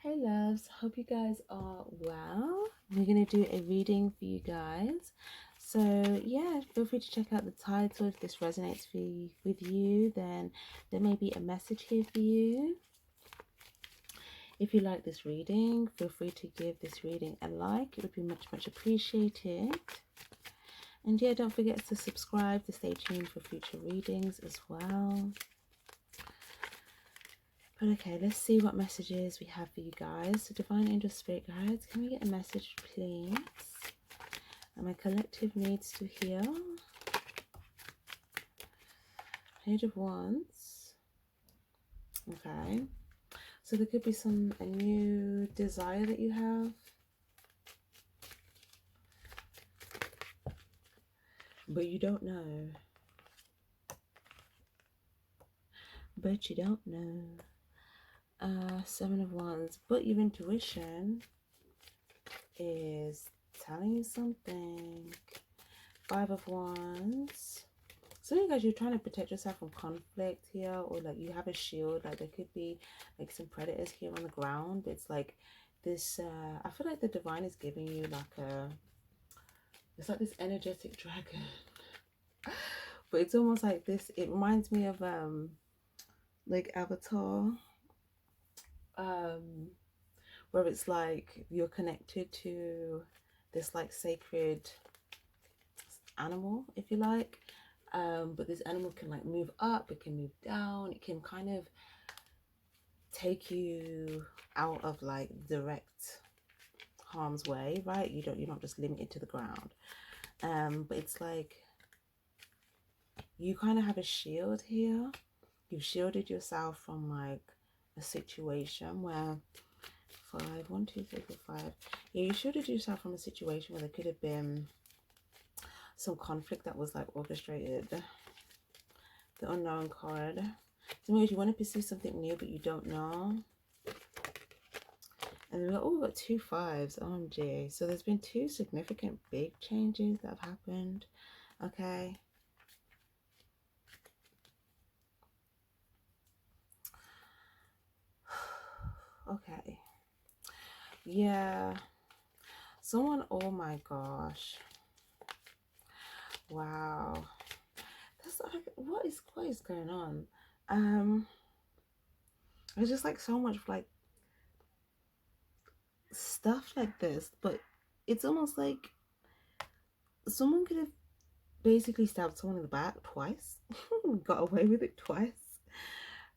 Hey loves, hope you guys are well. We're going to do a reading for you guys. So yeah, feel free to check out the title. If this resonates with you, then there may be a message here for you. If you like this reading, feel free to give this reading a like. It would be much appreciated. And yeah, don't forget to subscribe to stay tuned for future readings as well. But okay, let's see what messages we have for you guys. So Divine Angel Spirit Guides, can we get a message, please? And my collective needs to heal. Page of Wands. Okay. So there could be a new desire that you have. But you don't know. But you don't know. Seven of Wands. But your intuition is telling you something. Five of Wands. Some of you guys, you're trying to protect yourself from conflict here, or like you have a shield. Like there could be like some predators here on the ground. It's like this, I feel like the divine is giving you like it's like this energetic dragon. But it's almost like this, it reminds me of like Avatar. Where it's like you're connected to this like sacred animal, if you like. But this animal can like move up, it can move down, it can kind of take you out of like direct harm's way, right? You're not just limited to the ground. But it's like you kind of have a shield here. You've shielded yourself from like a situation where one, two, three, four, five. Yeah, you shielded yourself from a situation where there could have been some conflict that was like orchestrated. The Unknown card. So if you want to pursue something new but you don't know. And then we've got two fives. OMG. So there's been two significant big changes that have happened. Okay. Okay. Yeah. Someone, oh my gosh. Wow. That's like, what is going on? There's just like so much like stuff like this, but it's almost like someone could have basically stabbed someone in the back twice, got away with it twice,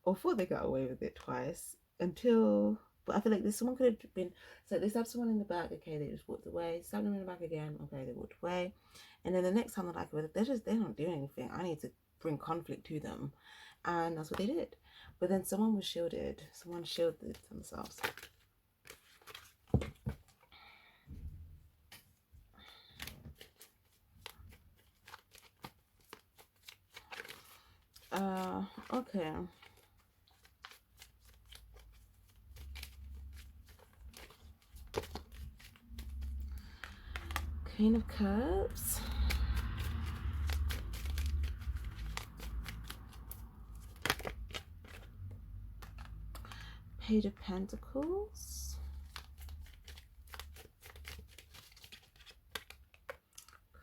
or thought they got away with it twice until, but I feel like someone could have been, so they stabbed someone in the back, okay, they just walked away, stabbed them in the back again, okay, they walked away, and then the next time they're like, well, they don't do anything, I need to bring conflict to them, and that's what they did. But then someone was shielded, someone shielded themselves. Okay. Queen of Cups. Page of Pentacles.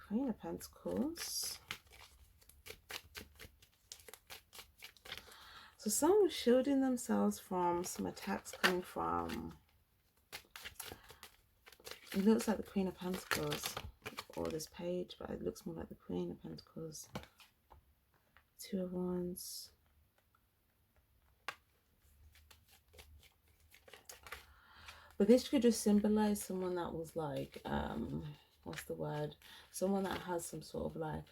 Queen of Pentacles. So someone was shielding themselves from some attacks coming from, it looks like the Queen of Pentacles, or this page, but it looks more like the Queen of Pentacles. Two of Wands. But this could just symbolize someone that was like, what's the word? Someone that has some sort of like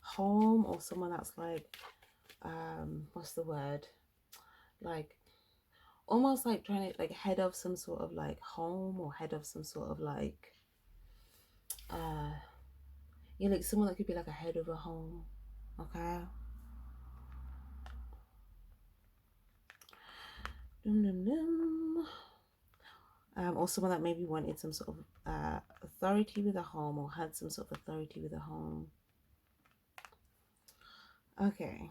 home, or someone that's like, what's the word? Like almost like trying to like head of some sort of like home, or head of some sort of like yeah, like someone that could be like a head of a home. Okay. Or someone that maybe wanted some sort of authority with a home, or had some sort of authority with a home. Okay.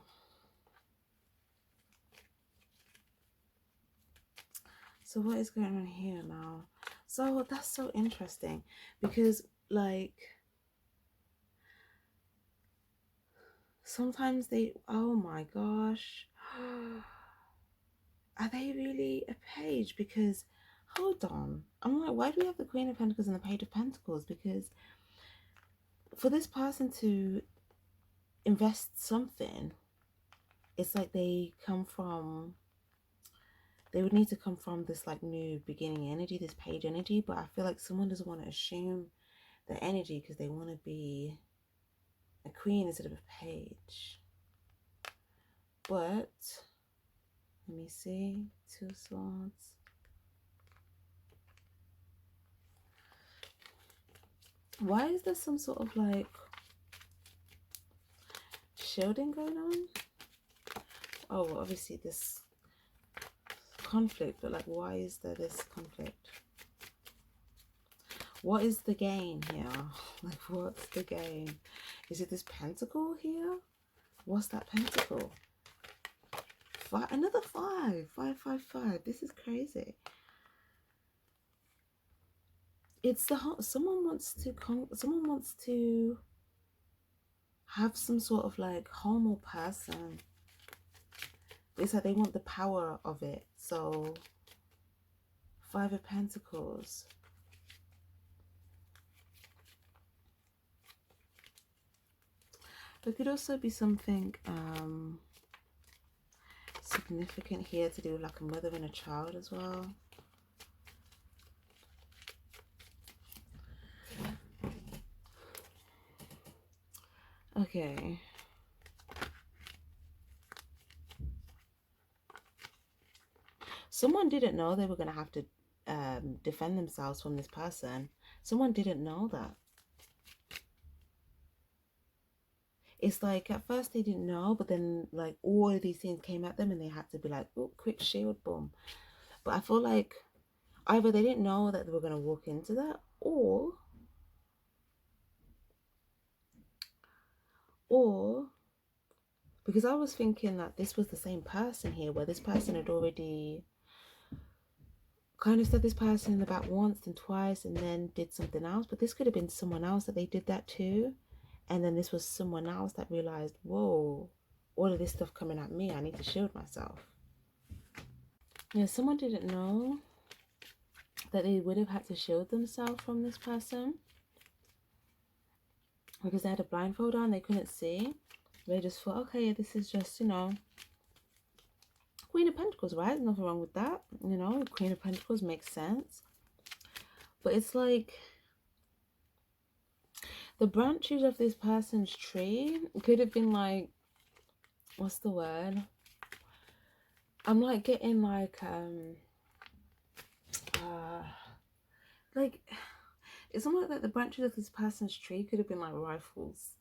So what is going on here now? So that's so interesting, because like sometimes they, oh my gosh, are they really a page? Because hold on, I'm like, why do we have the Queen of Pentacles and the Page of Pentacles? Because for this person to invest something, it's like they would need to come from this like new beginning energy, this page energy. But I feel like someone doesn't want to assume the energy because they want to be a queen instead of a page. But let me see, 2 swords. Why is there some sort of like shielding going on? Oh, well, obviously this conflict, but like, why is there this conflict? What is the gain here? Like, what's the gain? Is it this pentacle here? What's that pentacle? Another 5. 5, 5, 5. This is crazy. It's the whole, someone wants to have some sort of like home or person. It's like they want the power of it. So 5 of Pentacles. There could also be something significant here to do with like a mother and a child as well. Okay. Someone didn't know they were going to have to defend themselves from this person. Someone didn't know that. It's like at first they didn't know, but then like all of these things came at them and they had to be like, oh, quick shield, boom. But I feel like either they didn't know that they were going to walk into that, or because I was thinking that this was the same person here, where this person had already kind of said this person in the back once and twice and then did something else. But this could have been someone else that they did that to. And then this was someone else that realized, whoa, all of this stuff coming at me, I need to shield myself. Yeah, someone didn't know that they would have had to shield themselves from this person because they had a blindfold on, they couldn't see. They just thought, okay, this is just, you know, Queen of Pentacles, right? There's nothing wrong with that. You know, Queen of Pentacles makes sense. But it's like the branches of this person's tree could have been like, what's the word? I'm like getting like it's almost like the branches of this person's tree could have been like rifles.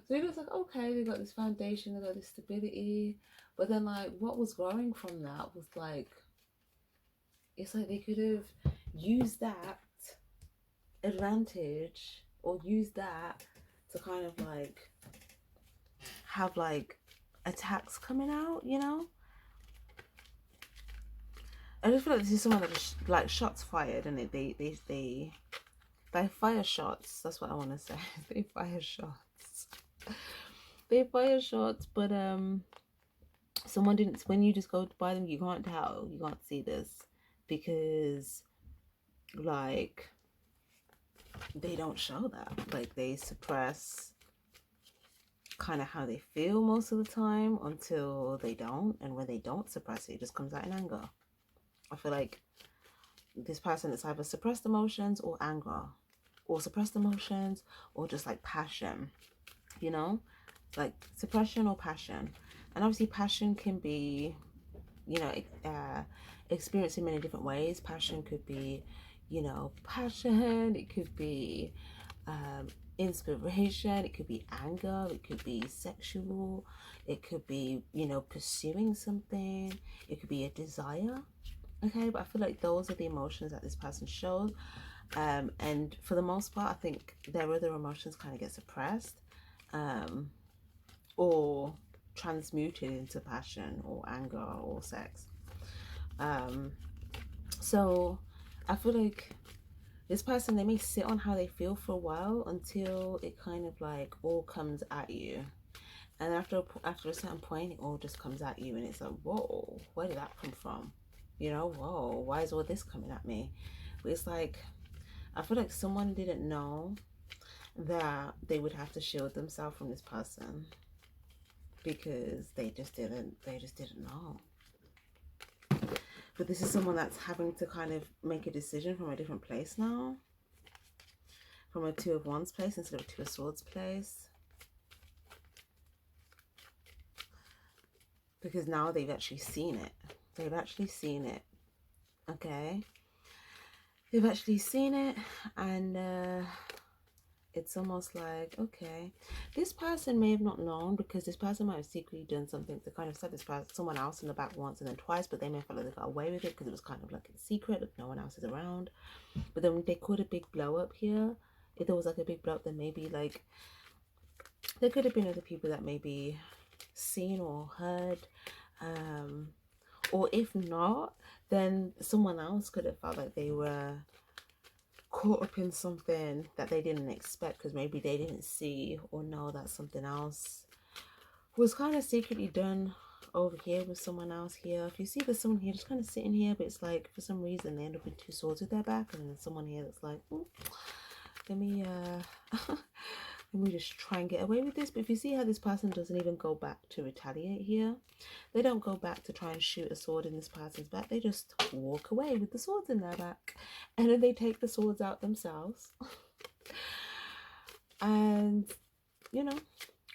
So it was like, okay, they got this foundation, they got this stability, but then like what was growing from that was like, it's like they could have used that advantage or used that to kind of like have like attacks coming out, you know. I just feel like this is someone that is like shots fired, and they fire shots. That's what I want to say. They fire shots. They fire shots, but someone didn't. When you just go to buy them, you can't tell. You can't see this because like they don't show that. Like they suppress kind of how they feel most of the time until they don't, and when they don't suppress it, it just comes out in anger. I feel like this person is either suppressed emotions or anger, or suppressed emotions or just like passion, you know, like suppression or passion. And obviously passion can be, you know, experienced in many different ways. Passion could be, you know, passion, it could be inspiration, it could be anger, it could be sexual, it could be, you know, pursuing something, it could be a desire. Okay, but I feel like those are the emotions that this person shows, and for the most part I think their other emotions kind of get suppressed or transmuted into passion or anger or sex. So I feel like this person, they may sit on how they feel for a while until it kind of like all comes at you. And after a certain point, it all just comes at you, and it's like, whoa, where did that come from? You know, whoa, why is all this coming at me? But it's like, I feel like someone didn't know that they would have to shield themselves from this person, because they just didn't know. But this is someone that's having to kind of make a decision from a different place now, from a Two of Wands place instead of a Two of Swords place, because now they've actually seen it. They've actually seen it. Okay, they've actually seen it, and it's almost like, okay, this person may have not known, because this person might have secretly done something to kind of set this person, someone else in the back once and then twice, but they may feel like they got away with it because it was kind of like in secret, like no one else is around. But then they caught a big blow up here. If there was like a big blow up, then maybe like there could have been other people that maybe seen or heard, or if not, then someone else could have felt like they were caught up in something that they didn't expect, because maybe they didn't see or know that something else was kind of secretly done over here with someone else here. If you see there's someone here just kind of sitting here, but it's like for some reason they end up with two swords at their back, and then someone here that's like, let me let me just try and get away with this. But if you see how this person doesn't even go back to retaliate here, they don't go back to try and shoot a sword in this person's back, they just walk away with the swords in their back, and then they take the swords out themselves. And you know,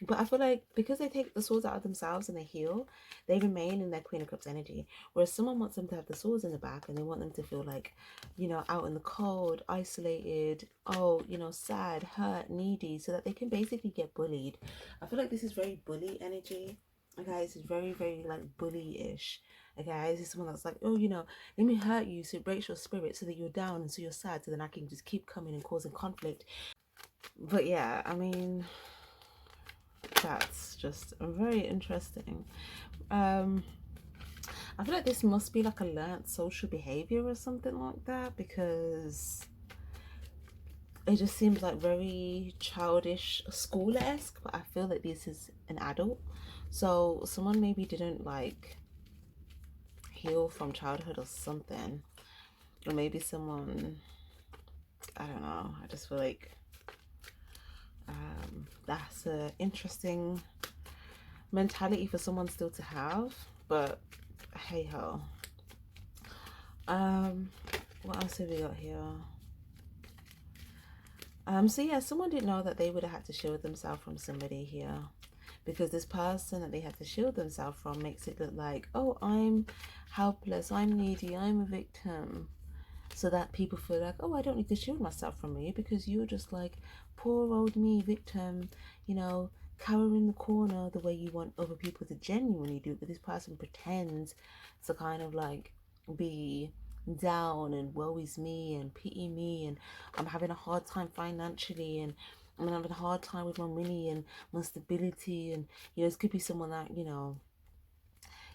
but I feel like because they take the swords out of themselves and they heal, they remain in their Queen of Cups energy. Whereas someone wants them to have the swords in the back, and they want them to feel like, you know, out in the cold, isolated, oh, you know, sad, hurt, needy, so that they can basically get bullied. I feel like this is very bully energy. Okay, this is very, very like bully-ish. Okay, this is someone that's like, oh, you know, let me hurt you so it breaks your spirit so that you're down and so you're sad, so then I can just keep coming and causing conflict. But yeah, I mean, that's just very interesting. I feel like this must be like a learned social behavior or something like that, because it just seems like very childish, school-esque, but I feel like this is an adult. So someone maybe didn't like heal from childhood or something, or maybe someone, I don't know, I just feel like that's an interesting mentality for someone still to have. But hey ho. What else have we got here? So yeah, someone didn't know that they would have had to shield themselves from somebody here, because this person that they had to shield themselves from makes it look like, oh, I'm helpless, I'm needy, I'm a victim, so that people feel like, oh, I don't need to shield myself from you because you're just like poor old me, victim, you know, cower in the corner the way you want other people to genuinely do. But this person pretends to kind of like be down and woe is me and pity me, and I'm having a hard time financially, and I'm having a hard time with my money and my stability. And you know, this could be someone that, you know,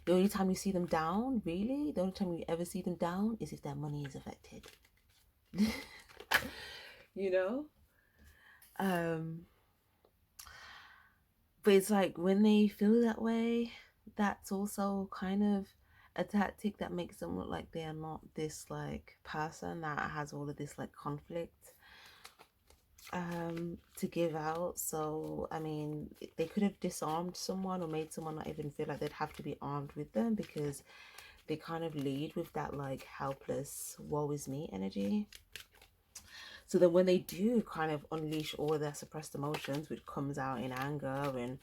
the only time you see them down, really, the only time you ever see them down is if their money is affected. You know? But it's like when they feel that way, that's also kind of a tactic that makes them look like they are not this like person that has all of this like conflict to give out. So I mean, they could have disarmed someone or made someone not even feel like they'd have to be armed with them, because they kind of lead with that like helpless woe is me energy. So then when they do kind of unleash all of their suppressed emotions, which comes out in anger and,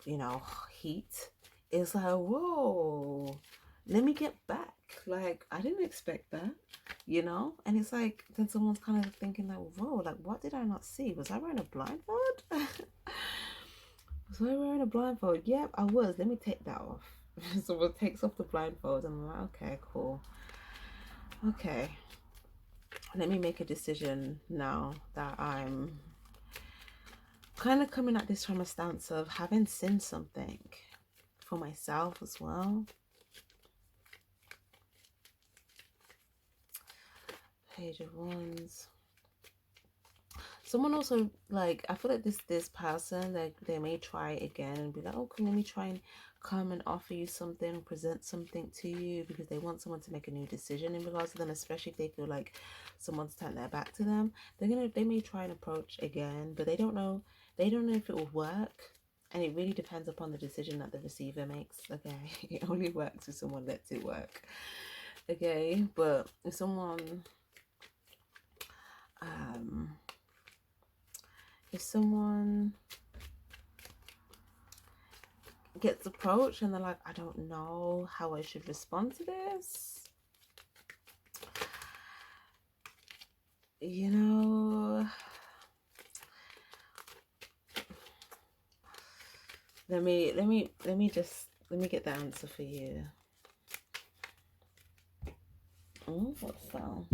you know, heat, it's like, whoa, let me get back. Like, I didn't expect that, you know? And it's like, then someone's kind of thinking like, whoa, like, what did I not see? Was I wearing a blindfold? Was I wearing a blindfold? Yep, I was. Let me take that off. Someone takes off the blindfold and I'm like, okay, cool. Okay. Let me make a decision now that I'm kind of coming at this from a stance of having seen something for myself as well. Page of Wands. Someone also, like, I feel like this person, like, they may try again and be like, oh, can let me try and come and offer you something, present something to you, because they want someone to make a new decision in regards to them, especially if they feel like someone's turned their back to them. They may try and approach again, but they don't know if it will work. And it really depends upon the decision that the receiver makes. Okay, it only works if someone lets it work. Okay, but if someone gets approached and they're like, I don't know how I should respond to this, you know, let me get the answer for you. What's that?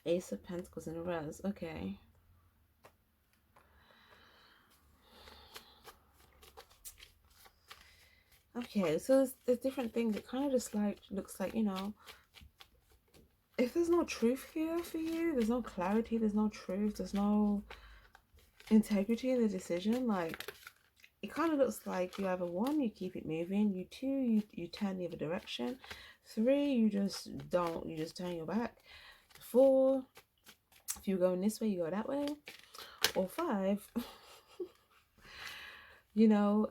Ace of Pentacles in a reverse. Okay. Okay, so there's different things. It kind of just like looks like, you know, if there's no truth here for you, there's no clarity, there's no truth, there's no integrity in the decision, like, it kind of looks like you either, one, you keep it moving, you two, you turn the other direction, three, you just don't, you just turn your back, four, if you're going this way, you go that way, or five, you know,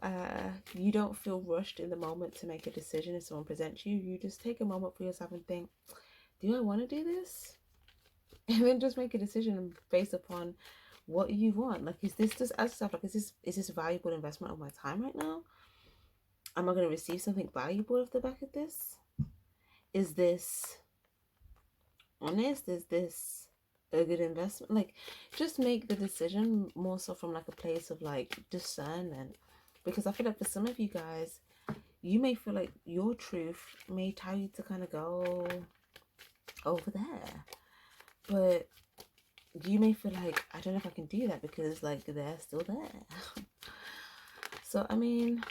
you don't feel rushed in the moment to make a decision. If someone presents you, you just take a moment for yourself and think, do I want to do this? And then just make a decision based upon what you want. Like, is this just, as stuff, like, is this a valuable investment of my time right now? Am I going to receive something valuable off the back of this? Is this honest? Is this a good investment? Like, just make the decision more so from like a place of like discernment, because I feel like for some of you guys, you may feel like your truth may tell you to kind of go over there, but you may feel like, I don't know if I can do that because like they're still there. So I mean,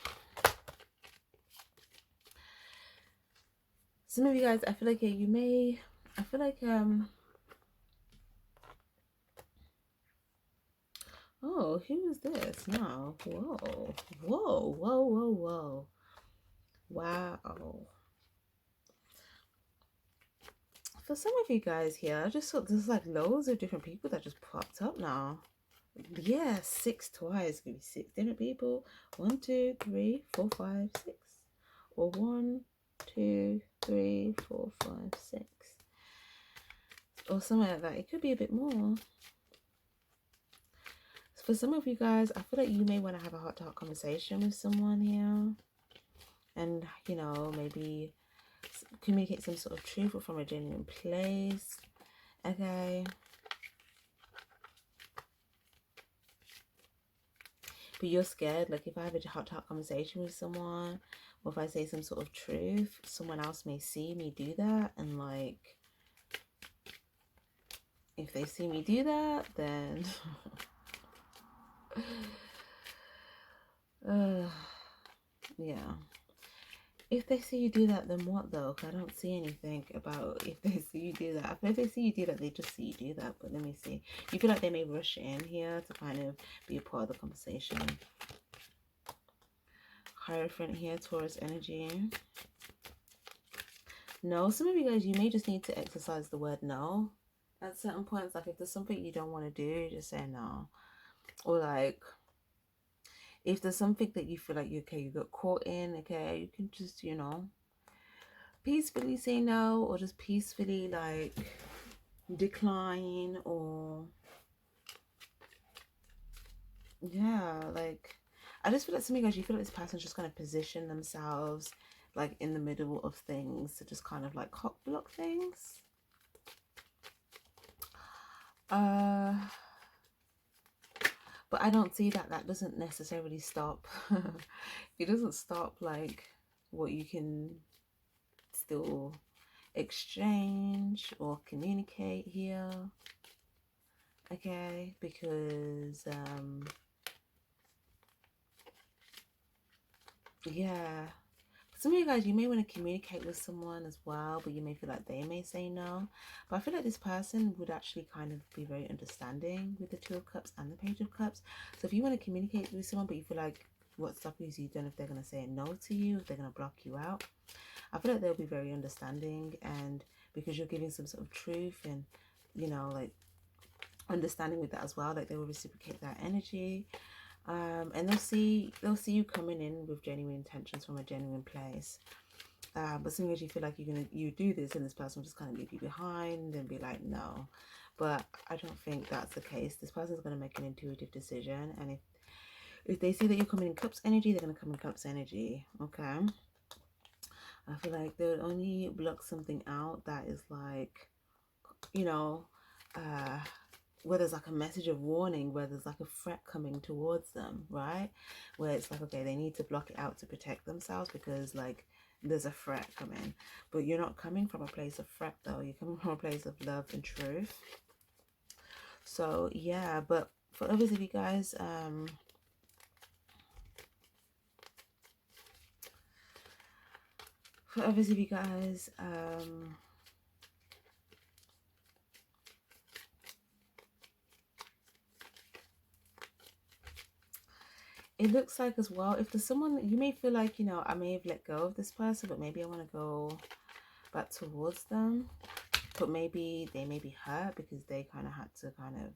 some of you guys, I feel like you may, I feel like oh, who is this now? Whoa, whoa, whoa, whoa, whoa. Wow. For some of you guys here, I just thought there's like loads of different people that just popped up now. Yeah, 6 twice. Give me 6 different people. 1, 2, 3, 4, 5, 6. Or 1, 2, 3, 4, 5, 6. Or something like that. It could be a bit more. For some of you guys, I feel like you may want to have a heart-to-heart conversation with someone here. And, you know, maybe communicate some sort of truth or from a genuine place. Okay. But you're scared, like if I have a heart-to-heart conversation with someone, or if I say some sort of truth, someone else may see me do that, and like, if they see me do that, then yeah. If they see you do that, then what though? I don't see anything about if they see you do that. If they see you do that, they just see you do that. But let me see. You feel like they may rush in here to kind of be a part of the conversation. Hierophant here, Taurus energy. No, some of you guys, you may just need to exercise the word no at certain points. Like if there's something you don't want to do, just say no. Or like, if there's something that you feel like you got caught in, okay, you can just, you know, peacefully say no, or just peacefully like decline, or yeah, like I just feel like some of you guys, you feel like this person's just going to position themselves like in the middle of things to just kind of like cock block things. But I don't see that that doesn't necessarily stop. It doesn't stop like what you can still exchange or communicate here. Okay, because yeah, Some of you guys, you may want to communicate with someone as well, but you may feel like they may say no. But I feel like this person would actually kind of be very understanding with the Two of Cups and the Page of Cups. So if you want to communicate with someone, but you feel like what's stopping you, don't know if they're going to say no to you, if they're going to block you out, I feel like they'll be very understanding, and because you're giving some sort of truth and, you know, like understanding with that as well, like they will reciprocate that energy. And they'll see you coming in with genuine intentions from a genuine place. But as soon as you feel like you do this, and this person will just kind of leave you behind and be like, no. But I don't think that's the case. This person's going to make an intuitive decision, and if they see that you're coming in Cups energy, they're going to come in Cups energy. Okay. I feel like they would only block something out that is like, you know, where there's like a message of warning, where there's like a threat coming towards them, right? Where it's like, okay, they need to block it out to protect themselves because like there's a threat coming. But you're not coming from a place of threat though. You're coming from a place of love and truth. So yeah, but for others of you guys, it looks like as well, if there's someone that you may feel like, you know, I may have let go of this person, but maybe I want to go back towards them. But maybe they may be hurt because they kind of had to kind of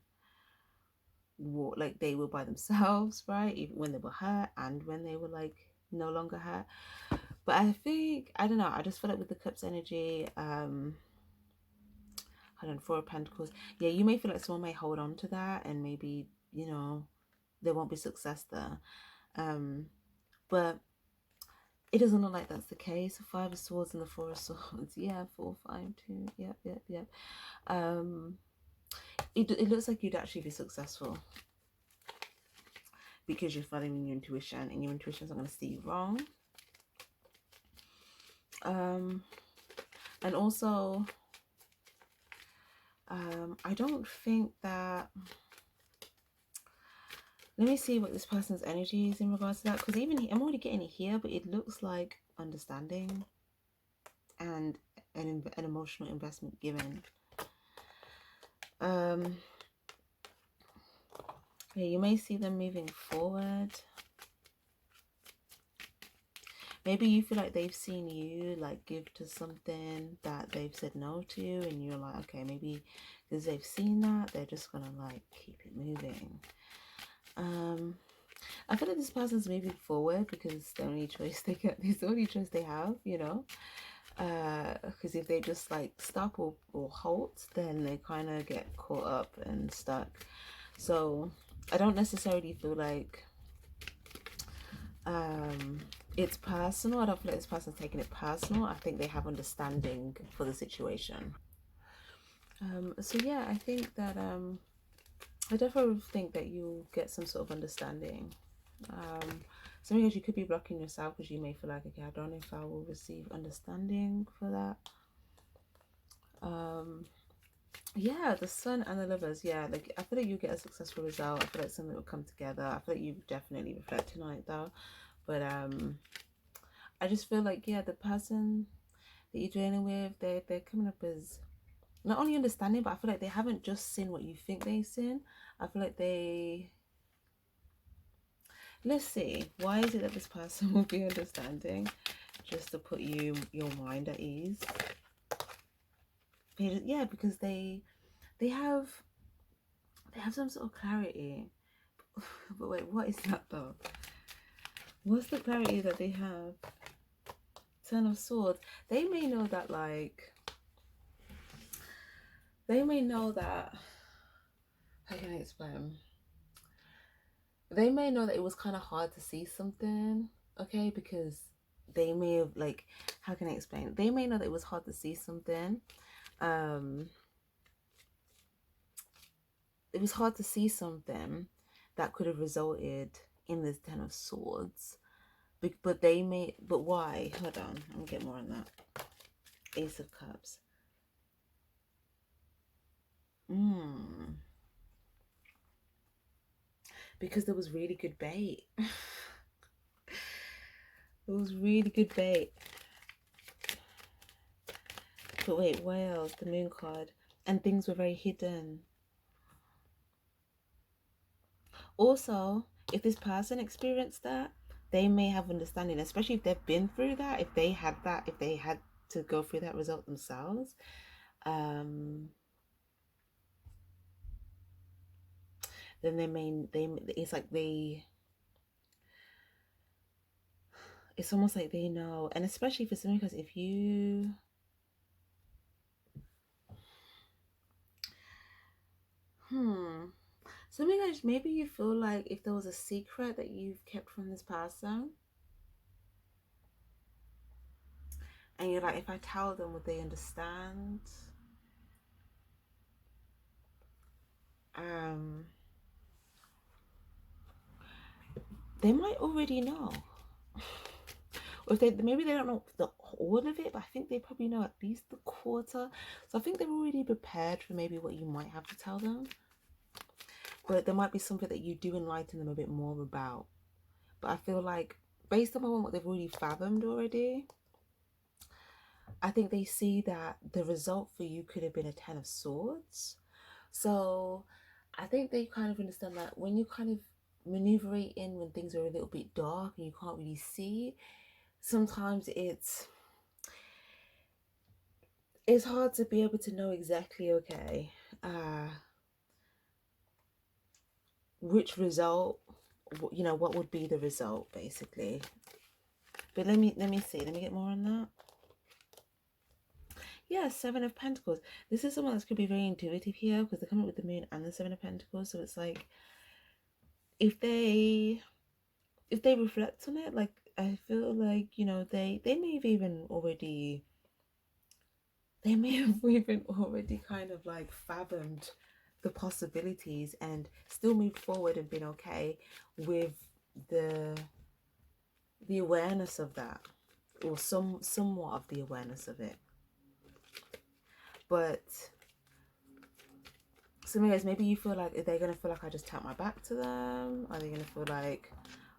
walk, like they were by themselves, right? Even when they were hurt and when they were like no longer hurt. But I think, I don't know, I just feel like with the Cups energy, hold on, Four of Pentacles. Yeah, you may feel like someone may hold on to that and maybe, you know, there won't be success there. But it doesn't look like that's the case. Five of Swords and the Four of Swords. Yeah, 4, 5, 2. Yep. It looks like you'd actually be successful because you're following your intuition, and your intuition's not going to steer you wrong. And also, I don't think that... Let me see what this person's energy is in regards to that, because even I'm already getting it here, but it looks like understanding and an emotional investment given. Yeah, you may see them moving forward. Maybe you feel like they've seen you like give to something that they've said no to, and you're like, okay, maybe because they've seen that, they're just gonna like keep it moving. I feel like this person's moving forward because it's the only choice they get. It's the only choice they have, you know. Because if they just like stop or halt, then they kind of get caught up and stuck. So I don't necessarily feel like it's personal. I don't feel like this person's taking it personal. I think they have understanding for the situation. So yeah, I think that I definitely think that you'll get some sort of understanding. Some of you could be blocking yourself because you may feel like, okay, I don't know if I will receive understanding for that. Yeah, the Sun and the Lovers. Yeah, like I feel like you get a successful result. I feel like something will come together. I feel like you definitely reflect tonight though. But I just feel like, yeah, the person that you're dealing with, they're coming up as not only understanding, but I feel like they haven't just seen what you think they've seen. I feel like they... Let's see. Why is it that this person will be understanding? Just to put your mind at ease. Yeah, because they have some sort of clarity. But wait, what is that though? What's the clarity that they have? Ten of Swords. They may know that, like, they may know that, how can I explain? They may know that it was kind of hard to see something, okay? Because they may have, like, how can I explain? They may know that it was hard to see something. It was hard to see something that could have resulted in this Ten of Swords. But they may... But why? Hold on. I'm going to get more on that. Ace of Cups. Because there was really good bait. It was really good bait. But wait, what else? The moon card. And things were very hidden. Also, if this person experienced that, they may have understanding, especially if they've been through that, if they had that, if they had to go through that result themselves. Then it's like it's almost like they know. And especially for some, because if you something like maybe you feel like if there was a secret that you've kept from this person, and you're like, if I tell them, would they understand? They might already know. Or if they maybe they don't know all of it, but I think they probably know at least the quarter. So I think they're already prepared for maybe what you might have to tell them. But there might be something that you do enlighten them a bit more about. But I feel like based on what they've already fathomed already, I think they see that the result for you could have been a 10 of Swords. So I think they kind of understand that when you kind of maneuverate in when things are a little bit dark and you can't really see, sometimes it's hard to be able to know exactly, okay, which result, you know, what would be the result basically. But let me see, let me get more on that. Yeah, Seven of Pentacles. This is someone that could be very intuitive here because they're coming with the Moon and the Seven of Pentacles. So it's like if they reflect on it, like I feel like, you know, they may have even already kind of like fathomed the possibilities and still moved forward and been okay with the awareness of that, or somewhat of the awareness of it. But some guys, maybe you feel like, are they gonna feel like I just tap my back to them? Are they gonna feel like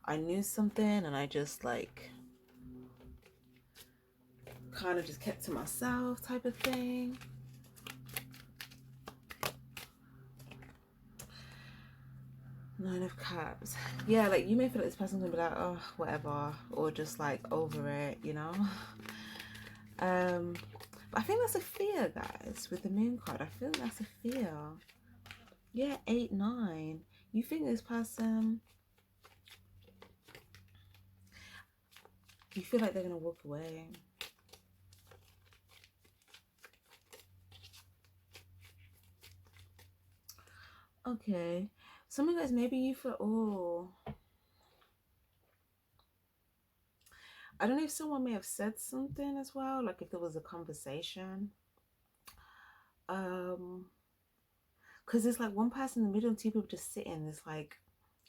I knew something and I just like kind of just kept to myself type of thing? Nine of Cups. Yeah, like you may feel like this person's gonna be like, oh, whatever, or just like over it, you know. But I think that's a fear, guys, with the Moon card. I feel that's a fear. Yeah, 8, 9. You think this person, you feel like they're gonna walk away. Okay. Some of you guys, maybe you feel, oh, I don't know if someone may have said something as well, like if there was a conversation. Because it's like one person in the middle and two people just sitting, it's like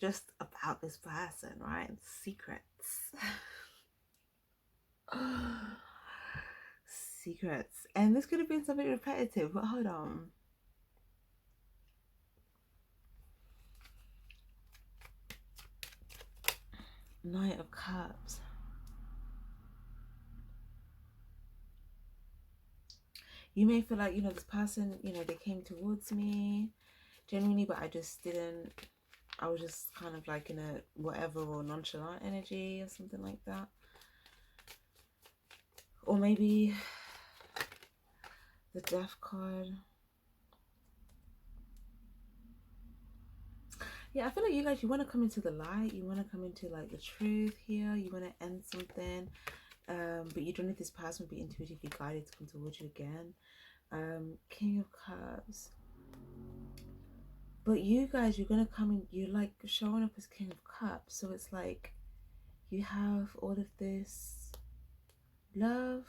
just about this person, right? Secrets. Secrets. And this could have been something repetitive, but hold on. Knight of Cups. You may feel like, you know, this person, you know, they came towards me genuinely, but I just didn't, I was just kind of like in a whatever or nonchalant energy or something like that. Or maybe the Death card. Yeah, I feel like you guys, you want to come into the light. You want to come into like the truth here. You want to end something. But you don't know if this person will be intuitively guided to come towards you again. King of Cups. But you guys, you're going to come in, you're like showing up as King of Cups. So it's like you have all of this love,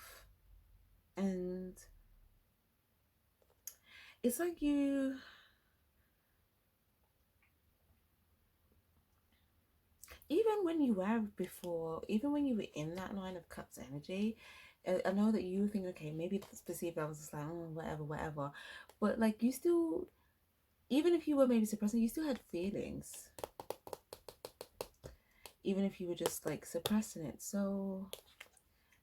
and it's like you, even when you were before, even when you were in that Nine of Cups energy, I know that you think, okay, maybe it's perceived, I was just like, oh, whatever. But like you still, even if you were maybe suppressing, you still had feelings. even if you were just like suppressing it. So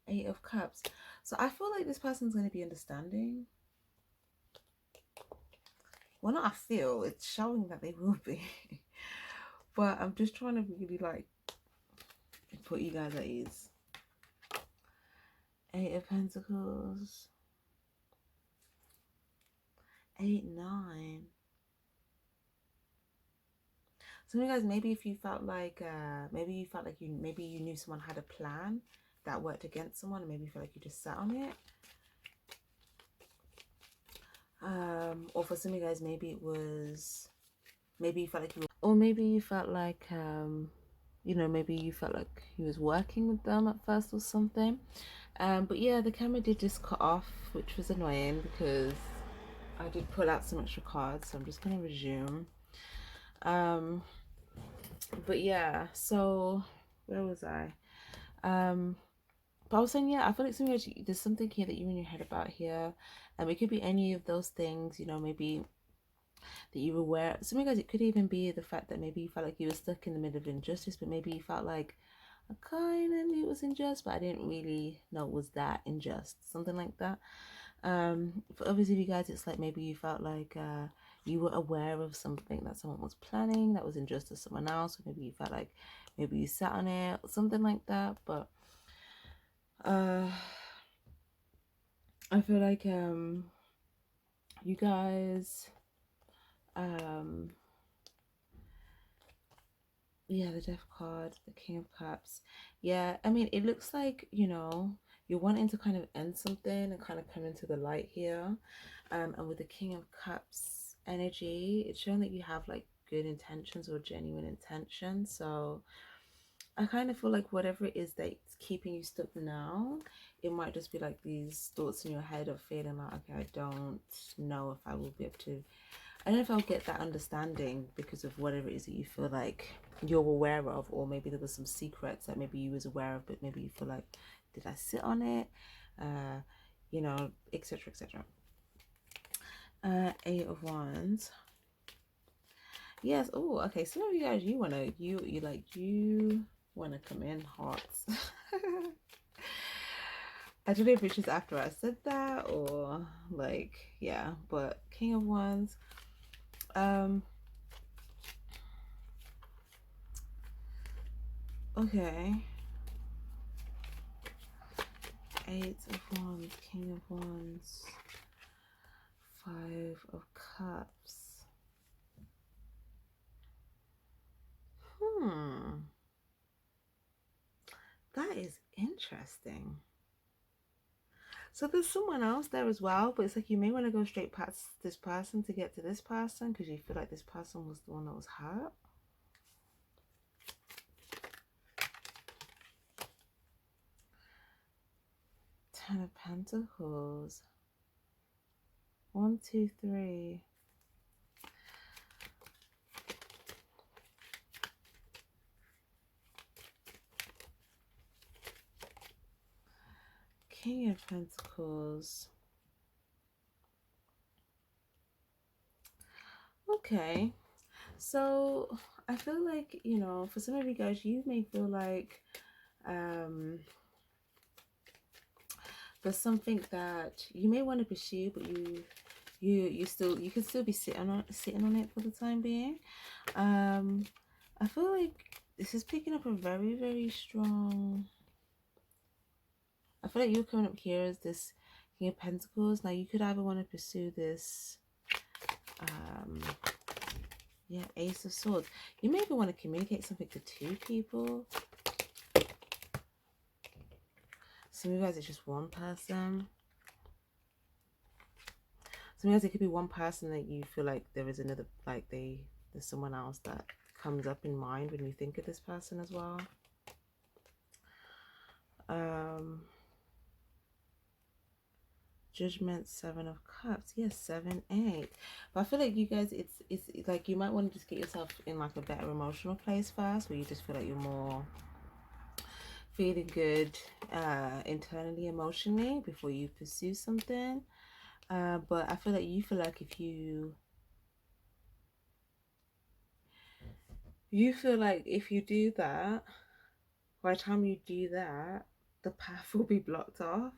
8 of Cups. So I feel like this person's going to be understanding. Well, not I feel, it's showing that they will be. But I'm just trying to really like put you guys at ease. 8 of Pentacles. 8, 9. Some of you guys, maybe if you felt like, maybe you knew someone had a plan that worked against someone, and maybe you feel like you just sat on it. Or for some of you guys, maybe it was, maybe you felt like you were, or maybe you felt like, you know, maybe you felt like he was working with them at first or something. But yeah, the camera did just cut off, which was annoying because I did pull out some extra cards, so I'm just gonna resume. But yeah, so where was I? But I was saying, yeah, I feel like there's something here that you're in your head about here. It could be any of those things, you know, maybe that you were aware. Some of you guys, it could even be the fact that maybe you felt like you were stuck in the middle of injustice, but maybe you felt like I kind of knew it was unjust, but I didn't really know it was that unjust, something like that. For others of you guys, it's like maybe you felt like you were aware of something that someone was planning that was unjust to someone else, or maybe you felt like maybe you sat on it or something like that. But I feel like you guys, yeah, the Death card, the King of Cups. Yeah, I mean, it looks like, you know, you're wanting to kind of end something and kind of come into the light here. And with the King of Cups energy, it's showing that you have like good intentions or genuine intentions. So I kind of feel like whatever it is that's keeping you stuck now, it might just be like these thoughts in your head of feeling like, okay, I don't know if I will be able to, I don't know if I'll get that understanding because of whatever it is that you feel like you're aware of, or maybe there was some secrets that maybe you was aware of, but maybe you feel like, did I sit on it? You know, etc, etc. 8 of Wands. Yes. Oh, okay. Some of you guys, you wanna come in hot. I don't know if it's just after I said that or like, yeah. But King of Wands. Okay. 8 of Wands, King of Wands, 5 of Cups. That is interesting. So there's someone else there as well, but it's like you may want to go straight past this person to get to this person because you feel like this person was the one that was hurt. Ten of Pentacles. 1, 2, 3. King of Pentacles. Okay. So I feel like, you know, for some of you guys, you may feel like there's something that you may want to pursue, but you can still be sitting on it for the time being. I feel like this is picking up a very, very strong. I feel like you're coming up here as this King of Pentacles. Now you could either want to pursue this, yeah, Ace of Swords. You may even want to communicate something to 2 people. Some of you guys, it's just one person. Some of you guys, it could be one person that you feel like there is another, like there's someone else that comes up in mind when you think of this person as well. Judgment, 7 of Cups. Yes, 7, 8. But I feel like you guys, it's like you might want to just get yourself in like a better emotional place first, where you just feel like you're more feeling good internally, emotionally, before you pursue something. But I feel like you feel like if you feel like if you do that, by the time you do that, the path will be blocked off.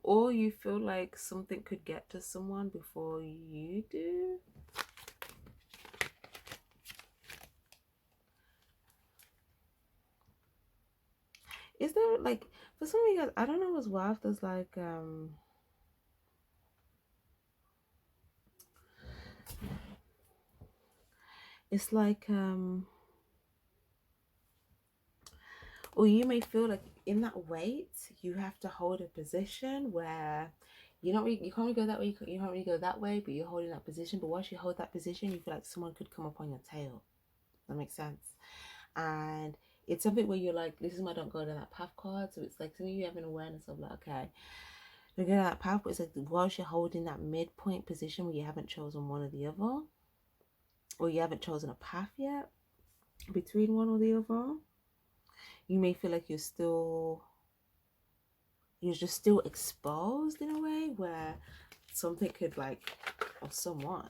Or you feel like something could get to someone before you do. Is there like, for some of you guys, I don't know as well if there's like it's like or you may feel like in that weight you have to hold a position where you're not really, you can't really go that way, you can't really go that way, but you're holding that position. But once you hold that position, you feel like someone could come up on your tail. That makes sense. And it's something where you're like, this is why I don't go down that path card. So it's like something you have an awareness of, like, okay, you're going down that path, but it's like whilst you're holding that midpoint position where you haven't chosen one or the other, or you haven't chosen a path yet between one or the other, you may feel like you're just still exposed in a way where something could like, or someone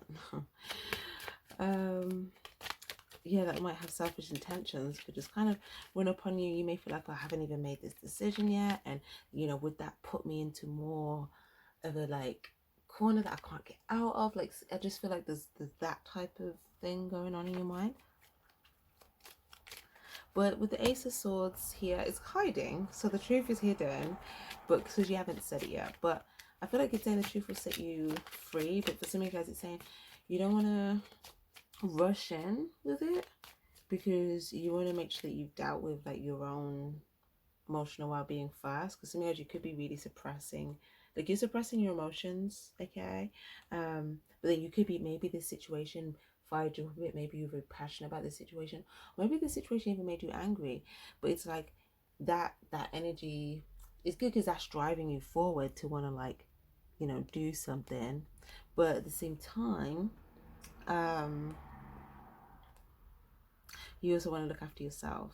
yeah, that might have selfish intentions, could just kind of run upon you. You may feel like, oh, I haven't even made this decision yet, and you know, would that put me into more of a like corner that I can't get out of? Like, I just feel like there's that type of thing going on in your mind. But with the Ace of Swords here, it's hiding, so the truth is hidden, but because you haven't said it yet. But I feel like it's saying the truth will set you free. But for some of you guys, it's saying you don't want to rush in with it, because you want to make sure that you've dealt with like your own emotional well-being first. Because sometimes you could be really suppressing, like you're suppressing your emotions, okay? But then you could be, maybe this situation fired you up a bit, maybe you're very passionate about this situation, maybe the situation even made you angry, but it's like that energy is good because that's driving you forward to want to, like, you know, do something. But at the same time, you also want to look after yourself.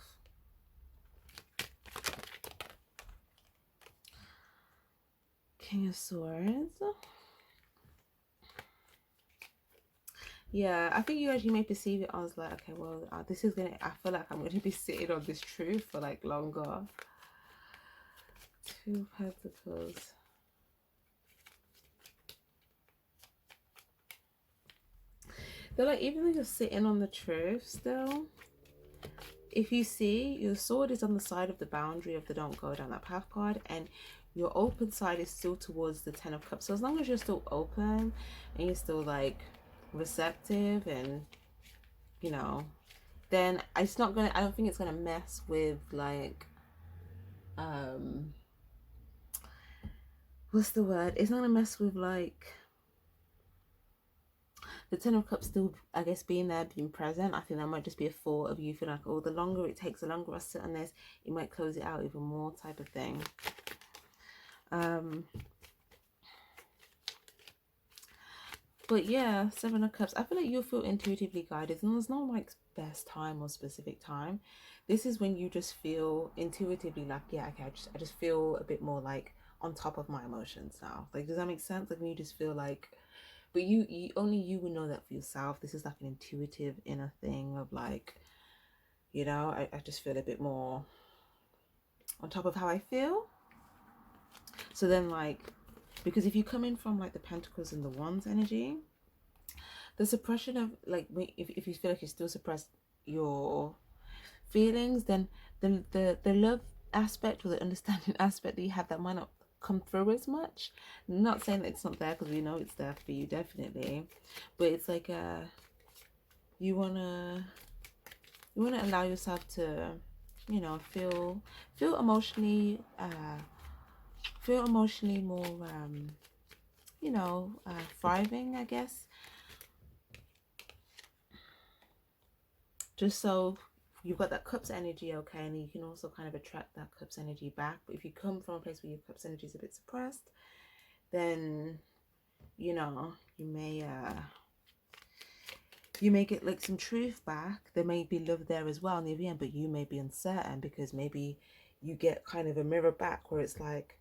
King of Swords. Yeah, I think you actually may perceive it as like, okay, well, this is gonna, I feel like I'm gonna be sitting on this truth for like longer. Two Pentacles. They're like, even though you're sitting on the truth still, if you see, your sword is on the side of the boundary of the don't go down that path card, and your open side is still towards the Ten of Cups. So as long as you're still open and you're still like receptive, and you know, then it's not gonna, I don't think it's gonna mess with like what's the word, it's not gonna mess with like the Ten of Cups still, I guess, being there, being present. I think that might just be a thought of you feeling like, oh, the longer it takes, the longer I sit on this, it might close it out even more, type of thing. But yeah, Seven of Cups, I feel like you'll feel intuitively guided, and there's no like best time or specific time. This is when you just feel intuitively like, yeah, okay, I just feel a bit more like on top of my emotions now. Like, does that make sense? Like when you just feel like, but you only you will know that for yourself. This is like an intuitive inner thing of like, you know, I just feel a bit more on top of how I feel. So then like, because if you come in from like the Pentacles and the Wands energy, the suppression of like, if you feel like you still suppress your feelings, then the love aspect or the understanding aspect that you have, that might not come through as much. I'm not saying that it's not there, because we know it's there for you, definitely, but it's like you wanna allow yourself to, you know, feel emotionally more you know, thriving, I guess, just so you've got that Cups energy, okay, and you can also kind of attract that Cups energy back. But if you come from a place where your Cups energy is a bit suppressed, then, you know, you may get like some truth back. There may be love there as well in the end, but you may be uncertain, because maybe you get kind of a mirror back where it's like,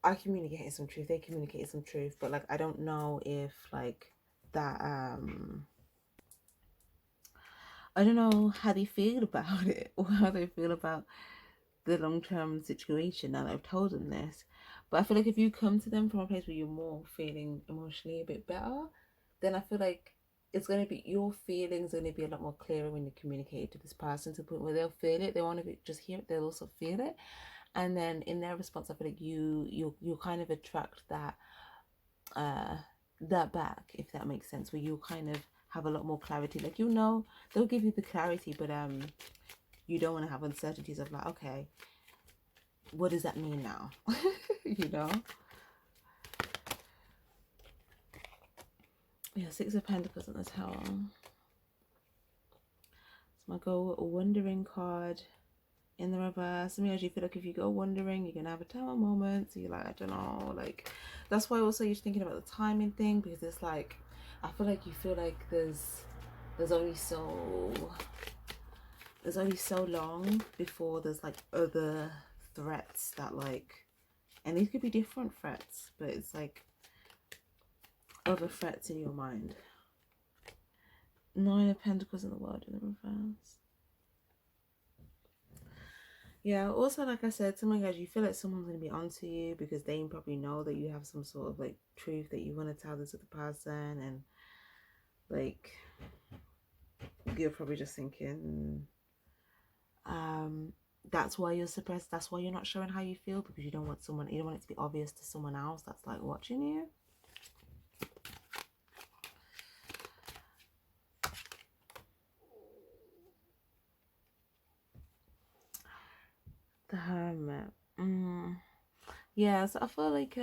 I communicated some truth, they communicated some truth, but like I don't know if like that I don't know how they feel about it, or how they feel about the long-term situation now that I've told them this. But I feel like if you come to them from a place where you're more feeling emotionally a bit better, then I feel like it's going to be, your feelings are going to be a lot more clearer when you communicate to this person, to the point where they'll feel it. They want to just hear it, they'll also feel it. And then in their response, I feel like you kind of attract that that back, if that makes sense, where you kind of have a lot more clarity. Like, you know, they'll give you the clarity, but you don't want to have uncertainties of like, okay, what does that mean now? You know? Yeah, Six of Pentacles on the Tower. So my go wandering card in the reverse. Sometimes you feel like if you go wandering, you're gonna have a tower moment. So you're like, I don't know, like, that's why also you're thinking about the timing thing, because it's like, I feel like you feel like there's only so long before there's like other threats that like, and these could be different threats, but it's like other threats in your mind. Nine of Pentacles in the world in the reverse. Yeah, also, like I said, some guys, you feel like someone's going to be onto you because they probably know that you have some sort of like truth that you want to tell this to the person, and like you're probably just thinking that's why you're suppressed, that's why you're not showing how you feel, because you don't want it to be obvious to someone else that's like watching you. The Hermit. Yeah, so I feel like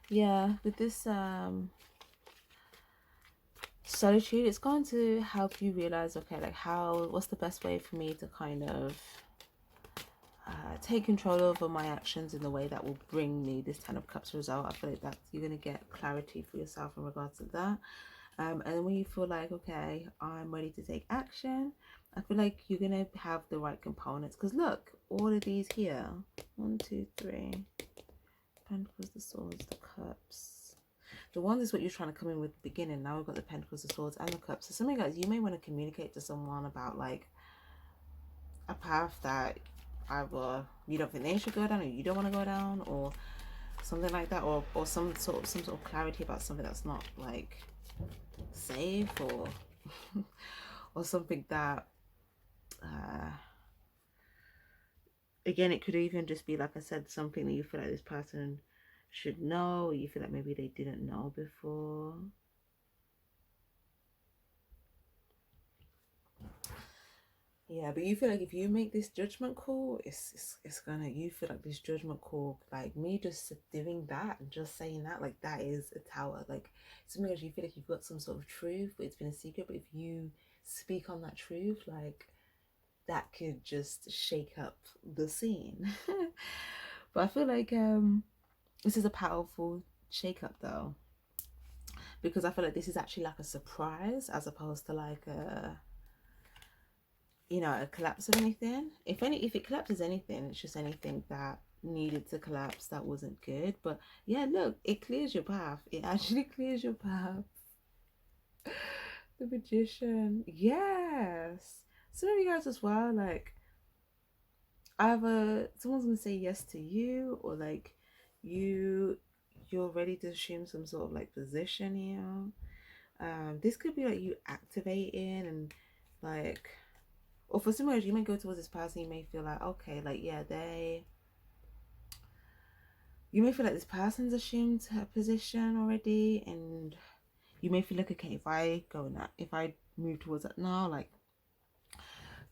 yeah, with this solitude, it's going to help you realize, okay, like what's the best way for me to kind of take control over my actions in the way that will bring me this Ten of Cups result. I feel like that you're going to get clarity for yourself in regards to that. And then when you feel like, okay, I'm ready to take action, I feel like you're going to have the right components. Because look, all of these here, 1, 2, 3, Pentacles, the Swords, the Cups. The one is what you're trying to come in with at the beginning. Now we've got the Pentacles, the Swords, and the Cups. So something guys, you may want to communicate to someone about like a path that either you don't think they should go down, or you don't want to go down, or something like that, or some sort of clarity about something that's not like safe, or or something that again, it could even just be, like I said, something that you feel like this person should know, or you feel like maybe they didn't know before. Yeah, but you feel like if you make this judgment call, it's gonna, you feel like this judgment call, like me just doing that and just saying that, like that is a tower. Like sometimes you feel like you've got some sort of truth, but it's been a secret. But if you speak on that truth, like that could just shake up the scene. But I feel like this is a powerful shake up though, because I feel like this is actually like a surprise as opposed to like a, you know, a collapse of anything. If it collapses anything, it's just anything that needed to collapse that wasn't good. But yeah, look, it clears your path. It actually clears your path. The Magician. Yes. Some of you guys as well, like either someone's gonna say yes to you, or like you're ready to assume some sort of like position here. This could be like you activating, and like, or for some reason you may go towards this person, you may feel like, okay, like yeah, you may feel like this person's assumed her position already, and you may feel like, okay, if I move towards that now, like,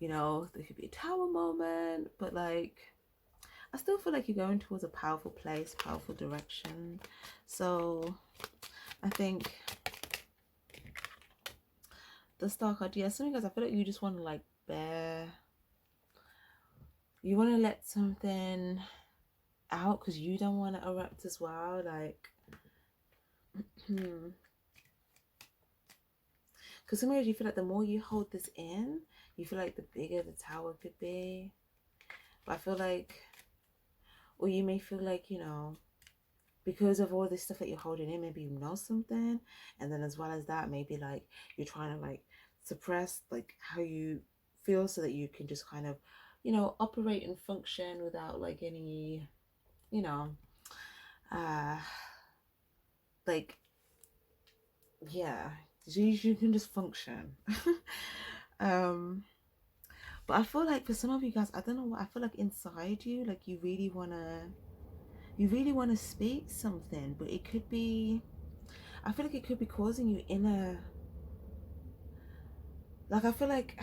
you know, there could be a tower moment, but like I still feel like you're going towards a powerful place, powerful direction. So I think the Star card, yeah, something guys, I feel like you just want to like you want to let something out because you don't want to erupt as well, like because sometimes you feel like the more you hold this in, you feel like the bigger the tower could be. But I feel like, or you may feel like, you know, because of all this stuff that you're holding in, maybe you know something, and then as well as that, maybe like you're trying to like suppress like how you feel so that you can just kind of, you know, operate and function without like any, you know, uh like, yeah, you can just function. um but I feel like for some of you guys, I don't know what, I feel like inside you, like you really want to speak something, but it could be, I feel like it could be causing you inner, like I feel like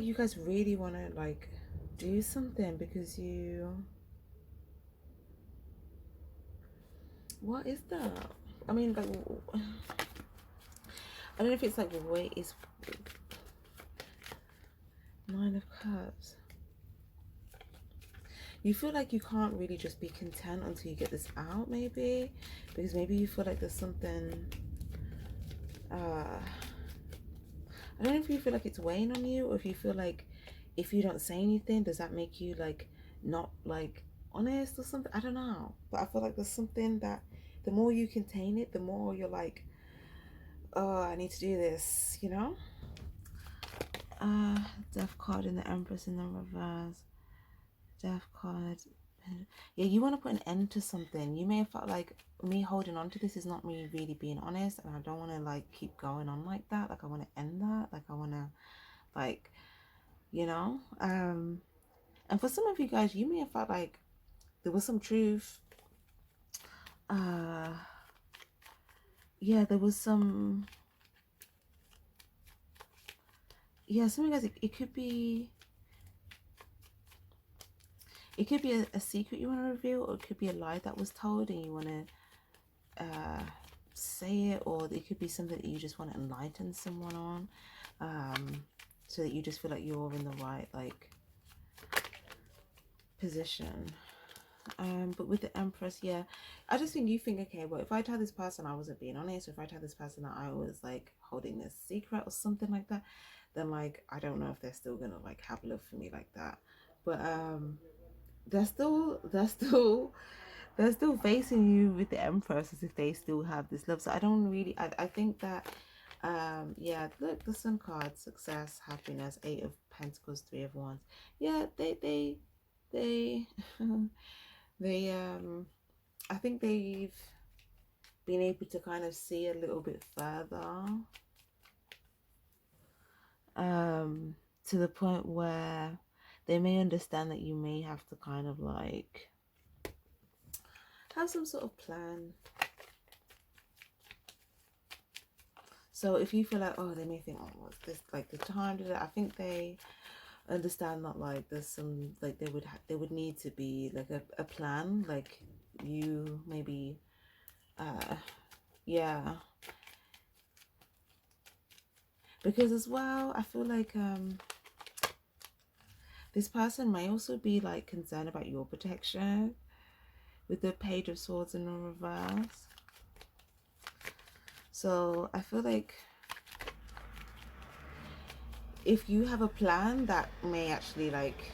you guys really want to like do something because you, what is that? I mean, like, I don't know if it's like weight is Nine of Cups. You feel like you can't really just be content until you get this out, maybe, because maybe you feel like there's something, I don't know if you feel like it's weighing on you, or if you feel like if you don't say anything, does that make you like not like honest or something? I don't know, but I feel like there's something that the more you contain it, the more you're like, oh, I need to do this, you know. Death card in the Empress in the reverse. Death card. Yeah, you want to put an end to something. You may have felt like me holding on to this is not me really being honest, and I don't want to like keep going on like that. Like I want to end that. Like I want to like, you know. And for some of you guys, you may have felt like there was some truth. Yeah, there was some, yeah, some of you guys, it could be a secret you want to reveal, or it could be a lie that was told and you want to say it, or it could be something that you just want to enlighten someone on, so that you just feel like you're in the right like position. But with the Empress, yeah, I just think you think, okay, well, if I tell this person I wasn't being honest, or if I tell this person that I was like holding this secret or something like that, then like I don't know if they're still gonna like have love for me like that. But they're still facing you with the Empress as if they still have this love. So I don't really, I think that yeah, look, the Sun card, success, happiness, Eight of Pentacles, Three of Wands. Yeah, they they I think they've been able to kind of see a little bit further, to the point where they may understand that you may have to kind of like have some sort of plan. So if you feel like, oh, they may think, oh, what's this, like the time did it, I think they understand that like there's some, like they would need to be like a plan, like you maybe yeah, because as well I feel like this person may also be like concerned about your protection with the Page of Swords in the reverse. So I feel like if you have a plan that may actually like,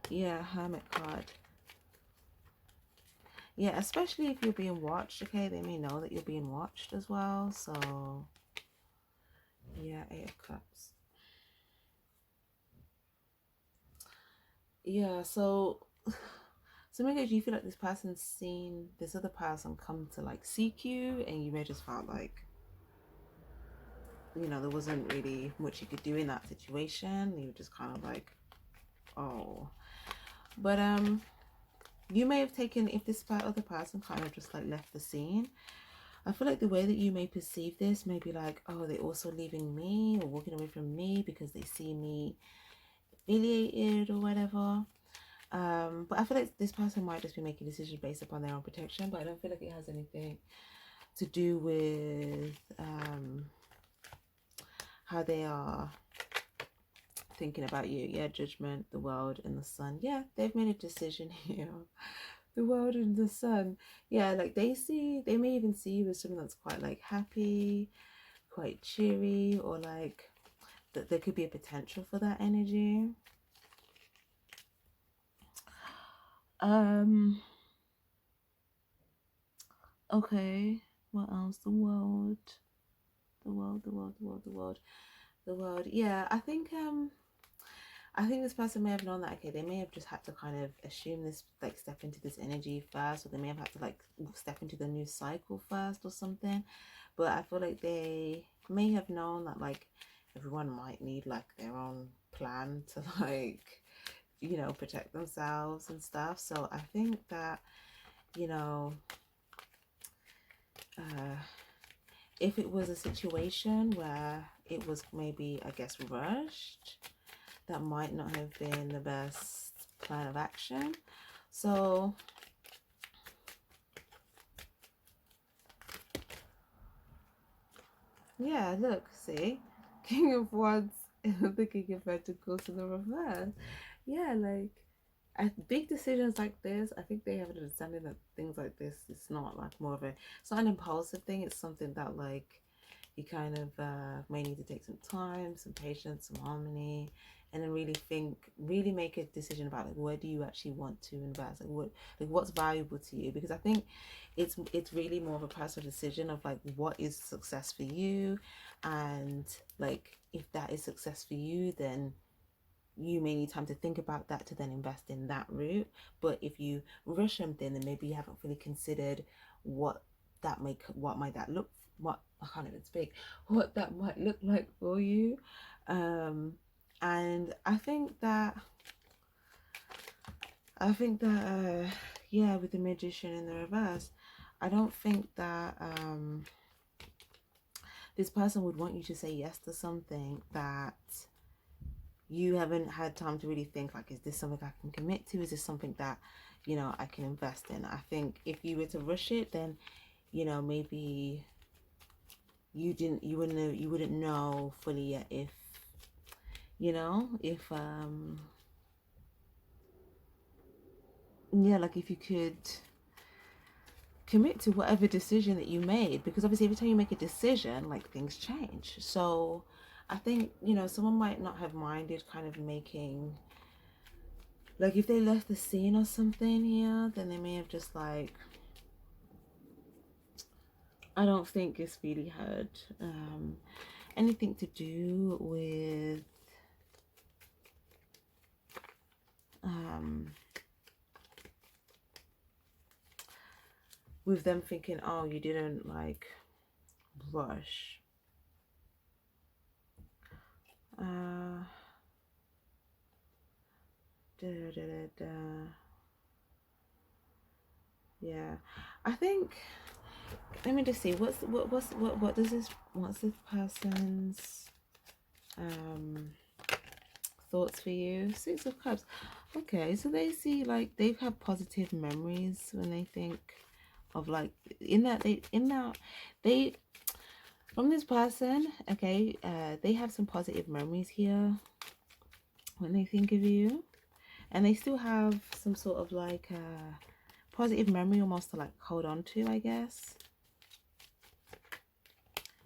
yeah, Hermit card. Yeah, especially if you're being watched, okay? They may know that you're being watched as well. So, yeah, Eight of Cups. Yeah, so maybe you feel like this person's seen this other person come to like seek you, and you may just felt like, you know, there wasn't really much you could do in that situation. You were just kind of like, oh. But you may have taken, if this other person kind of just like left the scene, I feel like the way that you may perceive this may be like, oh, they're also leaving me or walking away from me because they see me affiliated or whatever. But I feel like this person might just be making decisions based upon their own protection, but I don't feel like it has anything to do with how they are thinking about you. Yeah, Judgment, the World, and the Sun. Yeah, they've made a decision here. The World and the Sun. Yeah, like they may even see you as something that's quite like happy, quite cheery, or like that there could be a potential for that energy. Um, okay, what else? The world, the world, the world, the world, the world, the world. Yeah, I think this person may have known that, okay, they may have just had to kind of assume this, like step into this energy first, or they may have had to like step into the new cycle first or something. But I feel like they may have known that like everyone might need like their own plan to like, you know, protect themselves and stuff. So I think that, you know, if it was a situation where it was maybe, I guess, rushed, that might not have been the best plan of action. So yeah, look, see, King of Wands and the King of Pentacles in the reverse. Yeah, like big decisions like this, I think they have an understanding that things like this, it's not like more of a, it's not an impulsive thing. It's something that like you kind of may need to take some time, some patience, some harmony, and then really think, really make a decision about like where do you actually want to invest, like what, like what's valuable to you. Because I think it's really more of a personal decision of like what is success for you, and like if that is success for you, then you may need time to think about that to then invest in that route. But if you rush something, then maybe you haven't fully considered what that make, what might that look, what, I can't even speak, what that might look like for you. And I think that yeah, with the Magician in the reverse, I don't think that this person would want you to say yes to something that you haven't had time to really think like, is this something I can commit to? Is this something that, you know, I can invest in? I think if you were to rush it, then, you know, maybe you wouldn't know fully yet if, you know, if yeah, like if you could commit to whatever decision that you made, because obviously every time you make a decision, like things change. So I think, you know, someone might not have minded kind of making, like if they left the scene or something here, then they may have just like, I don't think it's really had anything to do with them thinking, oh, you didn't like rush. Da, da, da, da. Yeah, I think, let me just see, what does this, what's this person's thoughts for you? Six of Cups. Okay, so they see like they've had positive memories when they think of like, they from this person, okay, they have some positive memories here when they think of you, and they still have some sort of like positive memory almost to like hold on to, I guess.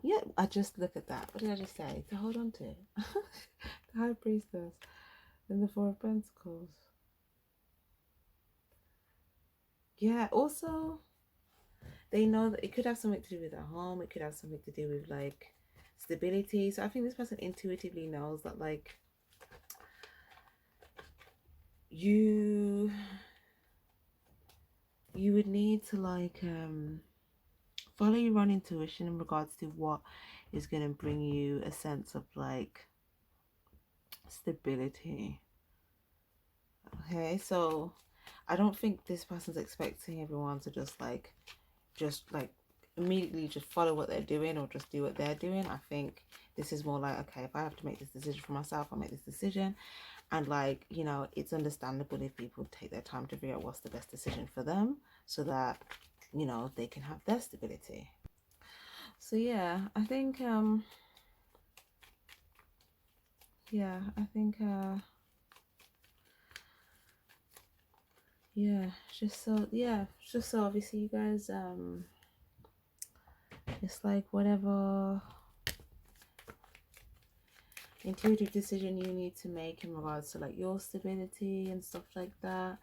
Yeah, I just look at that. What did I just say? To hold on to. The High Priestess and the Four of Pentacles. Yeah, also they know that it could have something to do with their home. It could have something to do with like stability. So I think this person intuitively knows that like you would need to like follow your own intuition in regards to what is going to bring you a sense of like stability. Okay, so I don't think this person's expecting everyone to just like immediately just follow what they're doing or just do what they're doing. I think this is more like, okay, if I have to make this decision for myself, I'll make this decision. And like, you know, it's understandable if people take their time to figure out what's the best decision for them so that, you know, they can have their stability. So yeah, I think yeah, I think yeah, just so obviously you guys it's like whatever intuitive decision you need to make in regards to like your stability and stuff like that,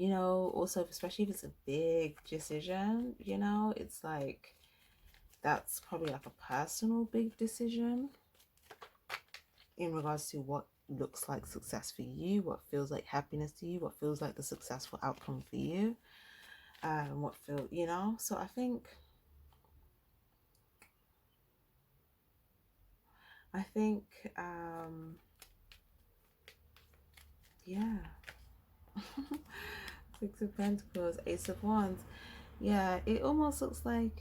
you know, also especially if it's a big decision, you know, it's like that's probably like a personal big decision in regards to what looks like success for you, what feels like happiness to you, what feels like the successful outcome for you, what feel, you know. So I think yeah. Six of Pentacles, Ace of Wands. Yeah, it almost looks like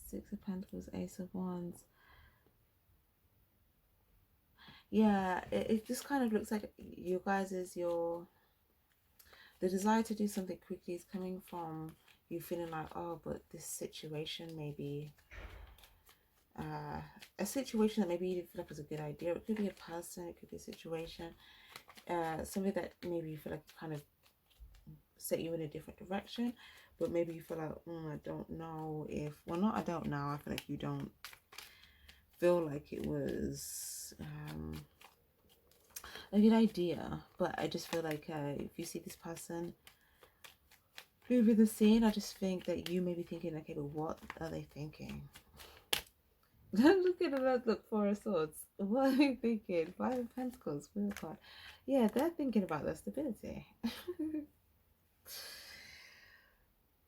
Six of Pentacles, Ace of Wands. Yeah, it just kind of looks like you guys the desire to do something quickly is coming from you feeling like, oh, but this situation maybe a situation that maybe you didn't feel like was a good idea. It could be a person, it could be a situation, something that maybe you feel like kind of set you in a different direction, but maybe you feel like, I don't know if, well, not I don't know, I feel like you don't feel like it was a good idea, but I just feel like if you see this person moving the scene, I just think that you may be thinking, okay, but what are they thinking? Look at that, look, Four of Swords. What are they thinking? Five of Pentacles, Wheel card. Yeah, they're thinking about their stability.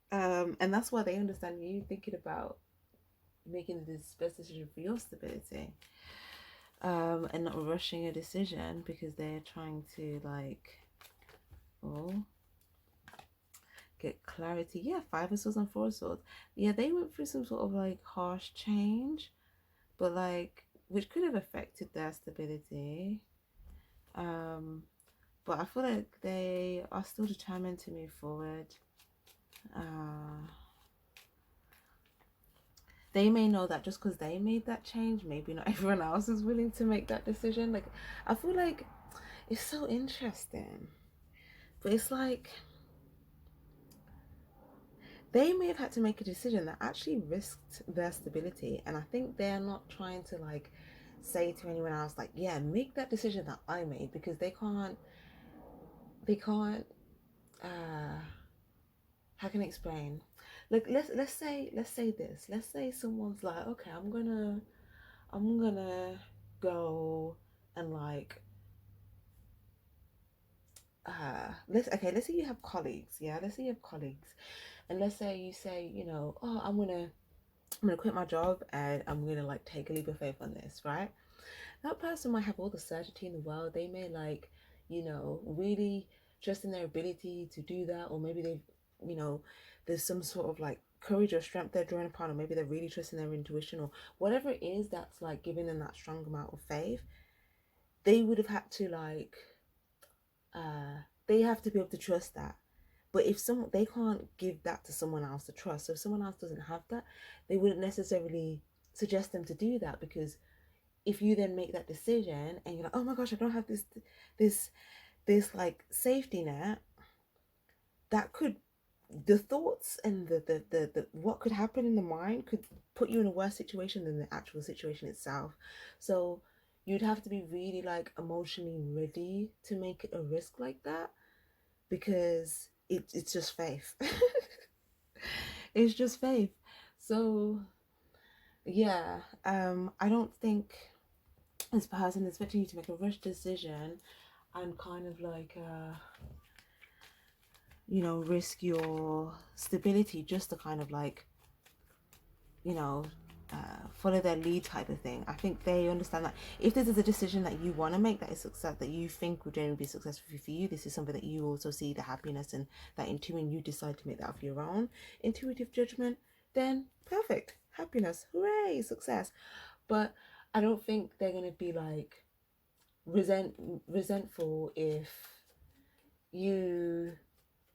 And that's why they understand you thinking about making this best decision for your stability. And not rushing a decision because they're trying to like, get clarity. Yeah, Five of Swords and Four of Swords. Yeah, they went through some sort of like harsh change, but like which could have affected their stability. But I feel like they are still determined to move forward. They may know that just because they made that change, maybe not everyone else is willing to make that decision. Like, I feel like it's so interesting, but it's like they may have had to make a decision that actually risked their stability, and I think they're not trying to like say to anyone else like, yeah, make that decision that I made, because they can't how can I explain? Like, let's say this. Let's say someone's like, okay, I'm gonna go and like let's say you have colleagues. Yeah, let's say you have colleagues, and let's say you say, you know, oh, I'm gonna quit my job and I'm gonna like take a leap of faith on this, right? That person might have all the certainty in the world. They may like, you know, really trust in their ability to do that, or maybe they've, you know, there's some sort of like courage or strength they're drawing upon, or maybe they're really trusting their intuition, or whatever it is that's like giving them that strong amount of faith. They would have had to like they have to be able to trust that. But if someone, they can't give that to someone else to trust, so if someone else doesn't have that, they wouldn't necessarily suggest them to do that, because if you then make that decision and you're like, oh my gosh, I don't have this like safety net, that could, the thoughts and the what could happen in the mind could put you in a worse situation than the actual situation itself. So you'd have to be really like emotionally ready to make a risk like that, because it's just faith. It's just faith. So yeah, I don't think this person is expecting you to make a rush decision and kind of like you know, risk your stability just to kind of like, you know, follow their lead type of thing. I think they understand that if this is a decision that you want to make, that is success, that you think would generally be successful for you, this is something that you also see the happiness and that intuition, you decide to make that of your own intuitive judgment, then perfect, happiness, hooray, success. But I don't think they're going to be like resentful if you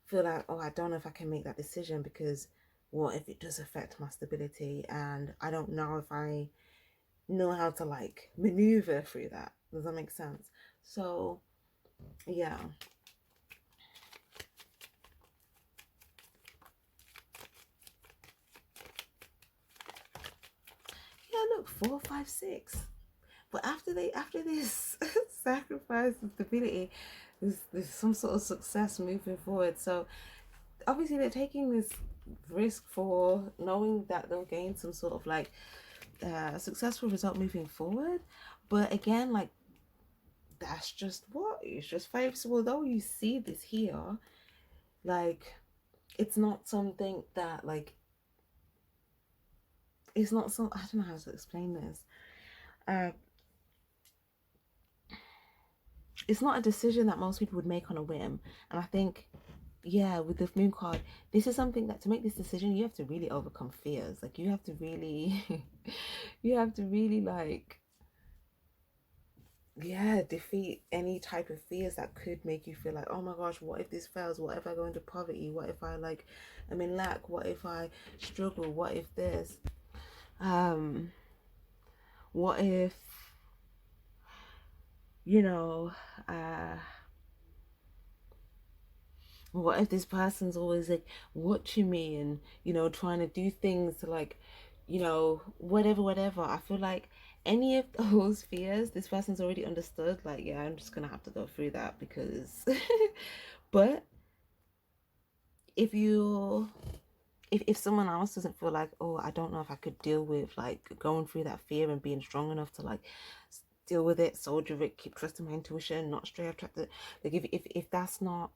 feel like, oh, I don't know if I can make that decision because what if it does affect my stability and I don't know if I know how to like maneuver through that. Does that make sense? So yeah. Yeah, look, 4, 5, 6. But after this sacrifice of stability, there's some sort of success moving forward. So obviously they're taking this risk for knowing that they'll gain some sort of like successful result moving forward. But again, like, that's just what it's just favorable. Though you see this here, like, it's not something that, like, it's not some, I don't know how to explain this. It's not a decision that most people would make on a whim. And I think, yeah, with the moon card, this is something that to make this decision, you have to really overcome fears. Like, you have to really you have to really, like, yeah, defeat any type of fears that could make you feel like, oh my gosh, what if this fails? What if I go into poverty? What if I, like, I'm in lack? What if I struggle? What if this? What if, you know, what if this person's always like watching me and, you know, trying to do things to, like, you know, whatever. I feel like any of those fears, this person's already understood, like, yeah, I'm just gonna have to go through that because but if someone else doesn't feel like, oh, I don't know if I could deal with, like, going through that fear and being strong enough to, like, deal with it, soldier it, keep trusting my intuition, not stray attracted, like, if that's not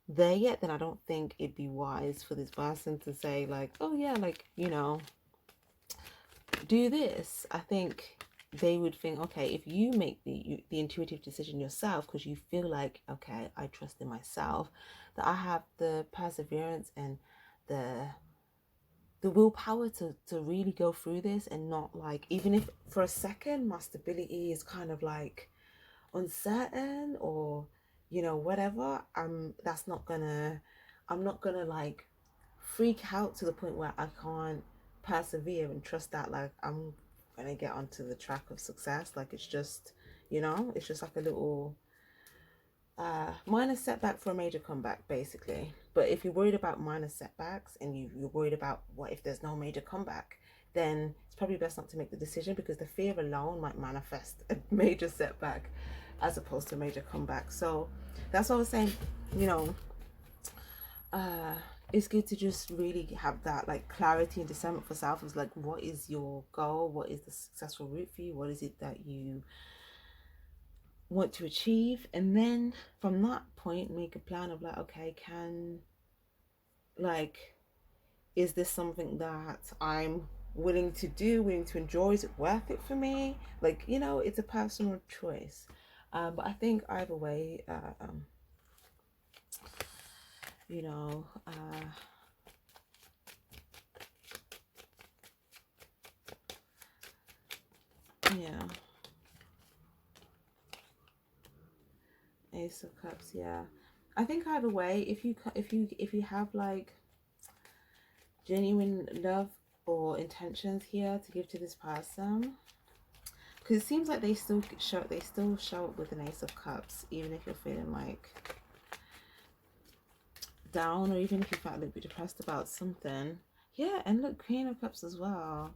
there yet, then I don't think it'd be wise for this person to say, like, oh yeah, like, you know, do this. I think they would think, okay, if you make the intuitive decision yourself because you feel like, okay, I trust in myself, that I have the perseverance and the willpower to really go through this, and not, like, even if for a second my stability is kind of like uncertain or, you know, whatever, I'm not gonna like freak out to the point where I can't persevere and trust that, like, I'm gonna get onto the track of success. Like, it's just, you know, it's just like a little minor setback for a major comeback, basically. But if you're worried about minor setbacks and you're worried about what if there's no major comeback, then it's probably best not to make the decision, because the fear alone might manifest a major setback as opposed to a major comeback. So that's what I was saying, you know, it's good to just really have that, like, clarity and discernment for self. Is like, what is your goal? What is the successful route for you? What is it that you want to achieve? And then from that point, make a plan of, like, okay, is this something that I'm willing to do, willing to enjoy? Is it worth it for me? Like, you know, it's a personal choice. But I think either way, you know, yeah, Ace of Cups, yeah. I think either way, if you have, like, genuine love or intentions here to give to this person, because it seems like they still show up with an Ace of Cups, even if you're feeling like down, or even if you felt a little bit depressed about something. Yeah, and look, Queen of Cups as well.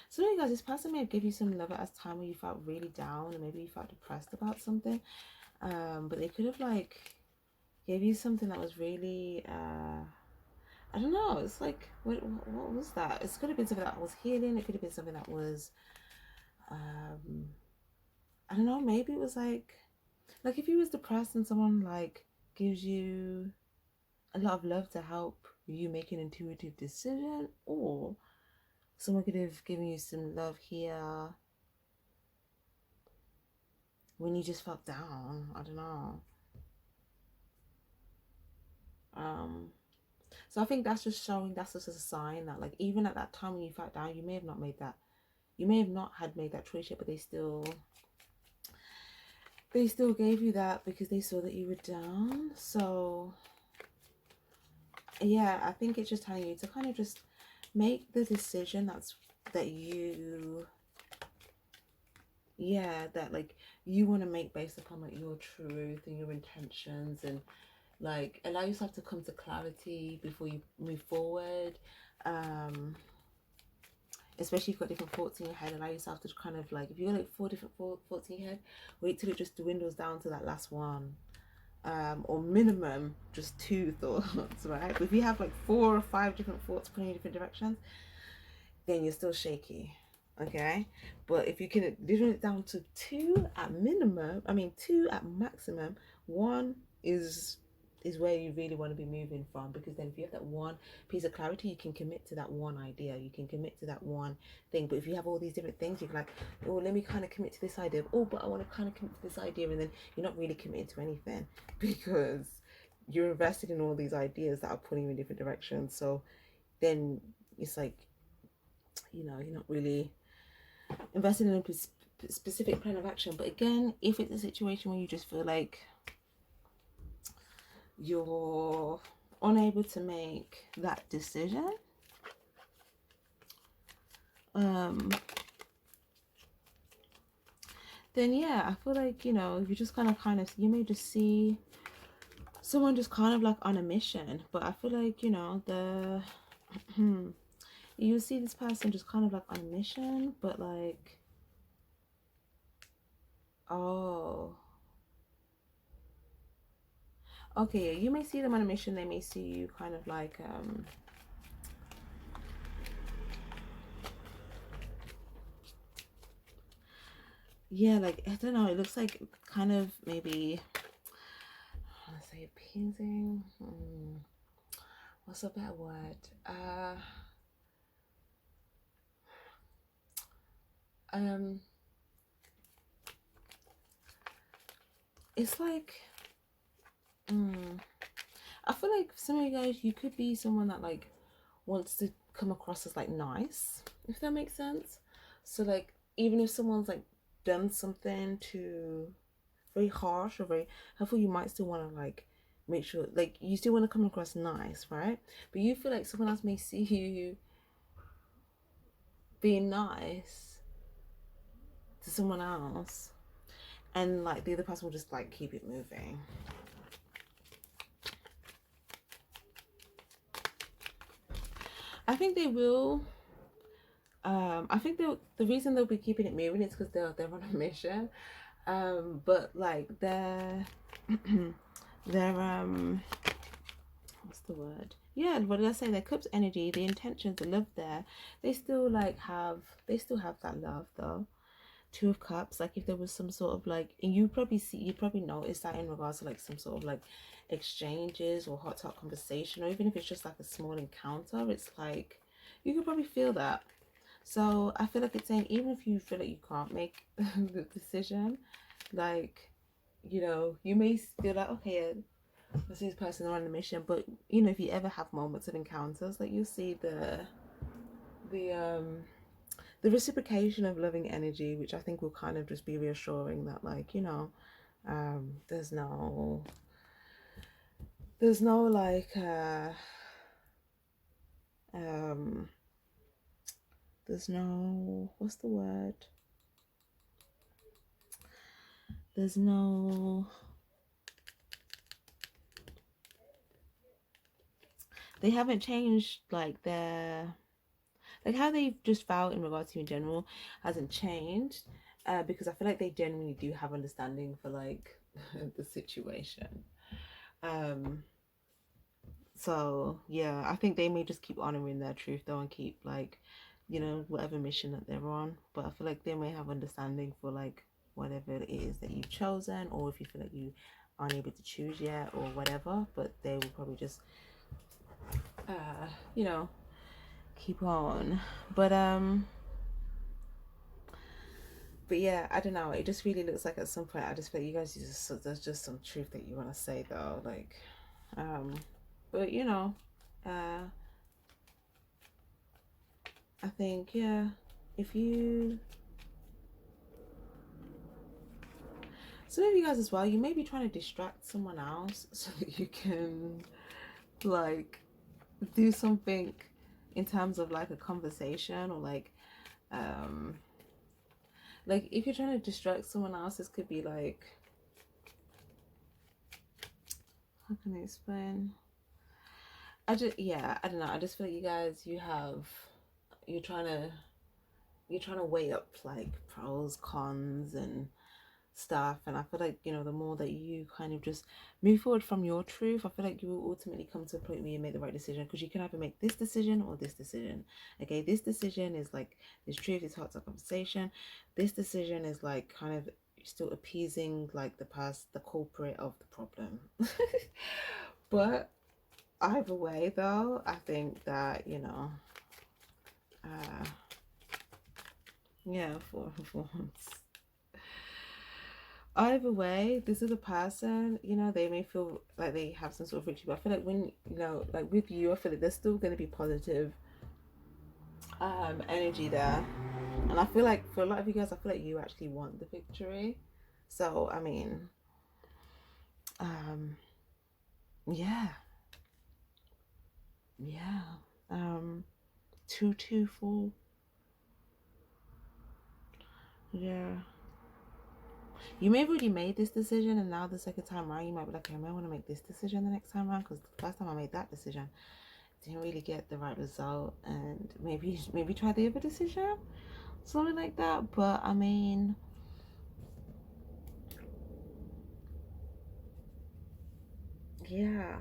So you guys, this person may have given you some love at a time where you felt really down, or maybe you felt depressed about something, but they could have, like, gave you something that was really I don't know, it's like, what was that? It could have been something that was healing. It could have been something that was I don't know, maybe it was like if you was depressed and someone, like, gives you a lot of love to help you make an intuitive decision, or someone could have given you some love here when you just felt down. I don't know. So I think that's just showing, that's just a sign that, like, even at that time when you felt down, you may have not made that, you may have not had made that choice yet, but they still gave you that because they saw that you were down. So yeah, I think it's just telling you to kind of just make the decision that you, yeah, that, like, you want to make based upon, like, your truth and your intentions, and, like, allow yourself to come to clarity before you move forward. especially if you've got different thoughts in your head, allow yourself to kind of like, if you've got like 4 different thoughts in your head, wait till it just dwindles down to that last one. Or minimum just 2 thoughts, right? But if you have like 4 or 5 different thoughts pulling in different directions, then you're still shaky, okay? But if you can dwindle it down to 2 at minimum, I mean 2 at maximum, 1 is where you really want to be moving from, because then if you have that one piece of clarity, you can commit to that one idea, you can commit to that one thing. But if you have all these different things, you're like, oh, let me kind of commit to this idea, oh, but I want to kind of commit to this idea, and then you're not really committed to anything because you're invested in all these ideas that are pulling you in different directions. So then it's like, you know, you're not really invested in a specific plan of action. But again, if it's a situation where you just feel like you're unable to make that decision, then yeah, I feel like, you know, you just kind of you may just see someone just kind of like on a mission. But I feel like, you know, the you see this person just kind of like on a mission, but like, oh, okay, yeah, you may see them on a mission, they may see you kind of like yeah, like, I don't know, it looks like kind of maybe, I want to say appeasing, what's a better word, it's like, I feel like some of you guys, you could be someone that like wants to come across as like nice, if that makes sense. So like, even if someone's like done something to very harsh or very hurtful, you might still want to like make sure, like, you still want to come across nice, right? But you feel like someone else may see you being nice to someone else, and like the other person will just like keep it moving. I think they will. I think the reason they'll be keeping it moving is because they're on a mission. But like they're what's the word? Yeah, what did I say? Their cup's energy, the intentions, the love there. They still like have. They still have that love though. 2 of Cups, like if there was some sort of like, and you probably notice that in regards to like some sort of like exchanges or hot talk conversation, or even if it's just like a small encounter, it's like you could probably feel that. So I feel like it's saying, even if you feel like you can't make the decision, like, you know, you may feel like, okay, yeah, this person on a mission, but you know, if you ever have moments of encounters, like you'll see the reciprocation of loving energy, which I think will kind of just be reassuring that, like, you know, there's no like there's no, what's the word, there's no, they haven't changed like their, like how they just felt in regards to you in general hasn't changed, because I feel like they genuinely do have understanding for like the situation. So yeah, I think they may just keep honoring their truth though, and keep like, you know, whatever mission that they're on. But I feel like they may have understanding for like whatever it is that you've chosen, or if you feel like you aren't able to choose yet or whatever, but they will probably just you know, keep on. But yeah, I don't know, it just really looks like at some point I just feel like you guys just, there's just some truth that you want to say though, like but you know, I think, yeah, if you, some of you guys as well, you may be trying to distract someone else so that you can like do something in terms of like a conversation, or like if you're trying to distract someone else, this could be like, how can I explain? I don't know, I just feel like you guys, you're trying to you're trying to weigh up like pros, cons, and stuff. And I feel like, you know, the more that you kind of just move forward from your truth, I feel like you will ultimately come to a point where you make the right decision, because you can either make this decision or this decision. Okay, this decision is like this truth, this heart conversation. This decision is like kind of still appeasing like the culprit of the problem. But either way though, I think that, you know, yeah, for once, either way, this is a person, you know, they may feel like they have some sort of victory, but I feel like when, you know, like with you, I feel like there's still going to be positive energy there. And I feel like for a lot of you guys, I feel like you actually want the victory. So I mean, um yeah, yeah. 224. Yeah, you may have already made this decision, and now the second time around you might be like, okay, I might want to make this decision the next time around, because the first time I made that decision, didn't really get the right result, and maybe try the other decision, something like that. But I mean, yeah,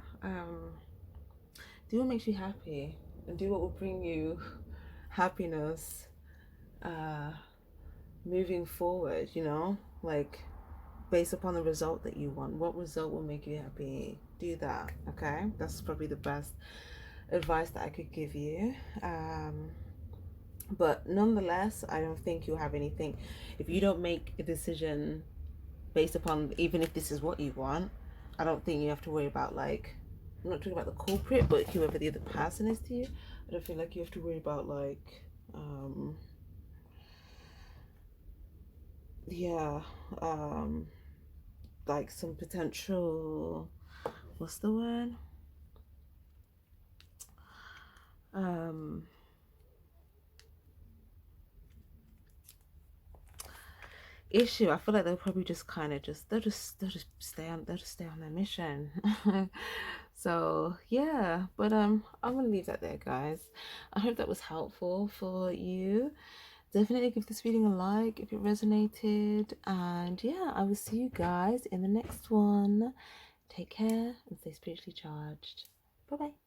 do what makes you happy, and do what will bring you happiness moving forward, you know, like based upon the result that you want. What result will make you happy? Do that. Okay, that's probably the best advice that I could give you. But nonetheless, I don't think you'll have anything if you don't make a decision based upon, even if this is what you want. I don't think you have to worry about, like, I'm not talking about the culprit, but whoever the other person is to you. I don't feel like you have to worry about, like, yeah, um like some potential, what's the word, um issue. I feel like they'll probably just kind of just they'll just stay on their mission. So yeah, but I'm gonna leave that there, guys. I hope that was helpful for you. Definitely give this reading a like if it resonated, and yeah, I will see you guys in the next one. Take care and stay spiritually charged. Bye bye.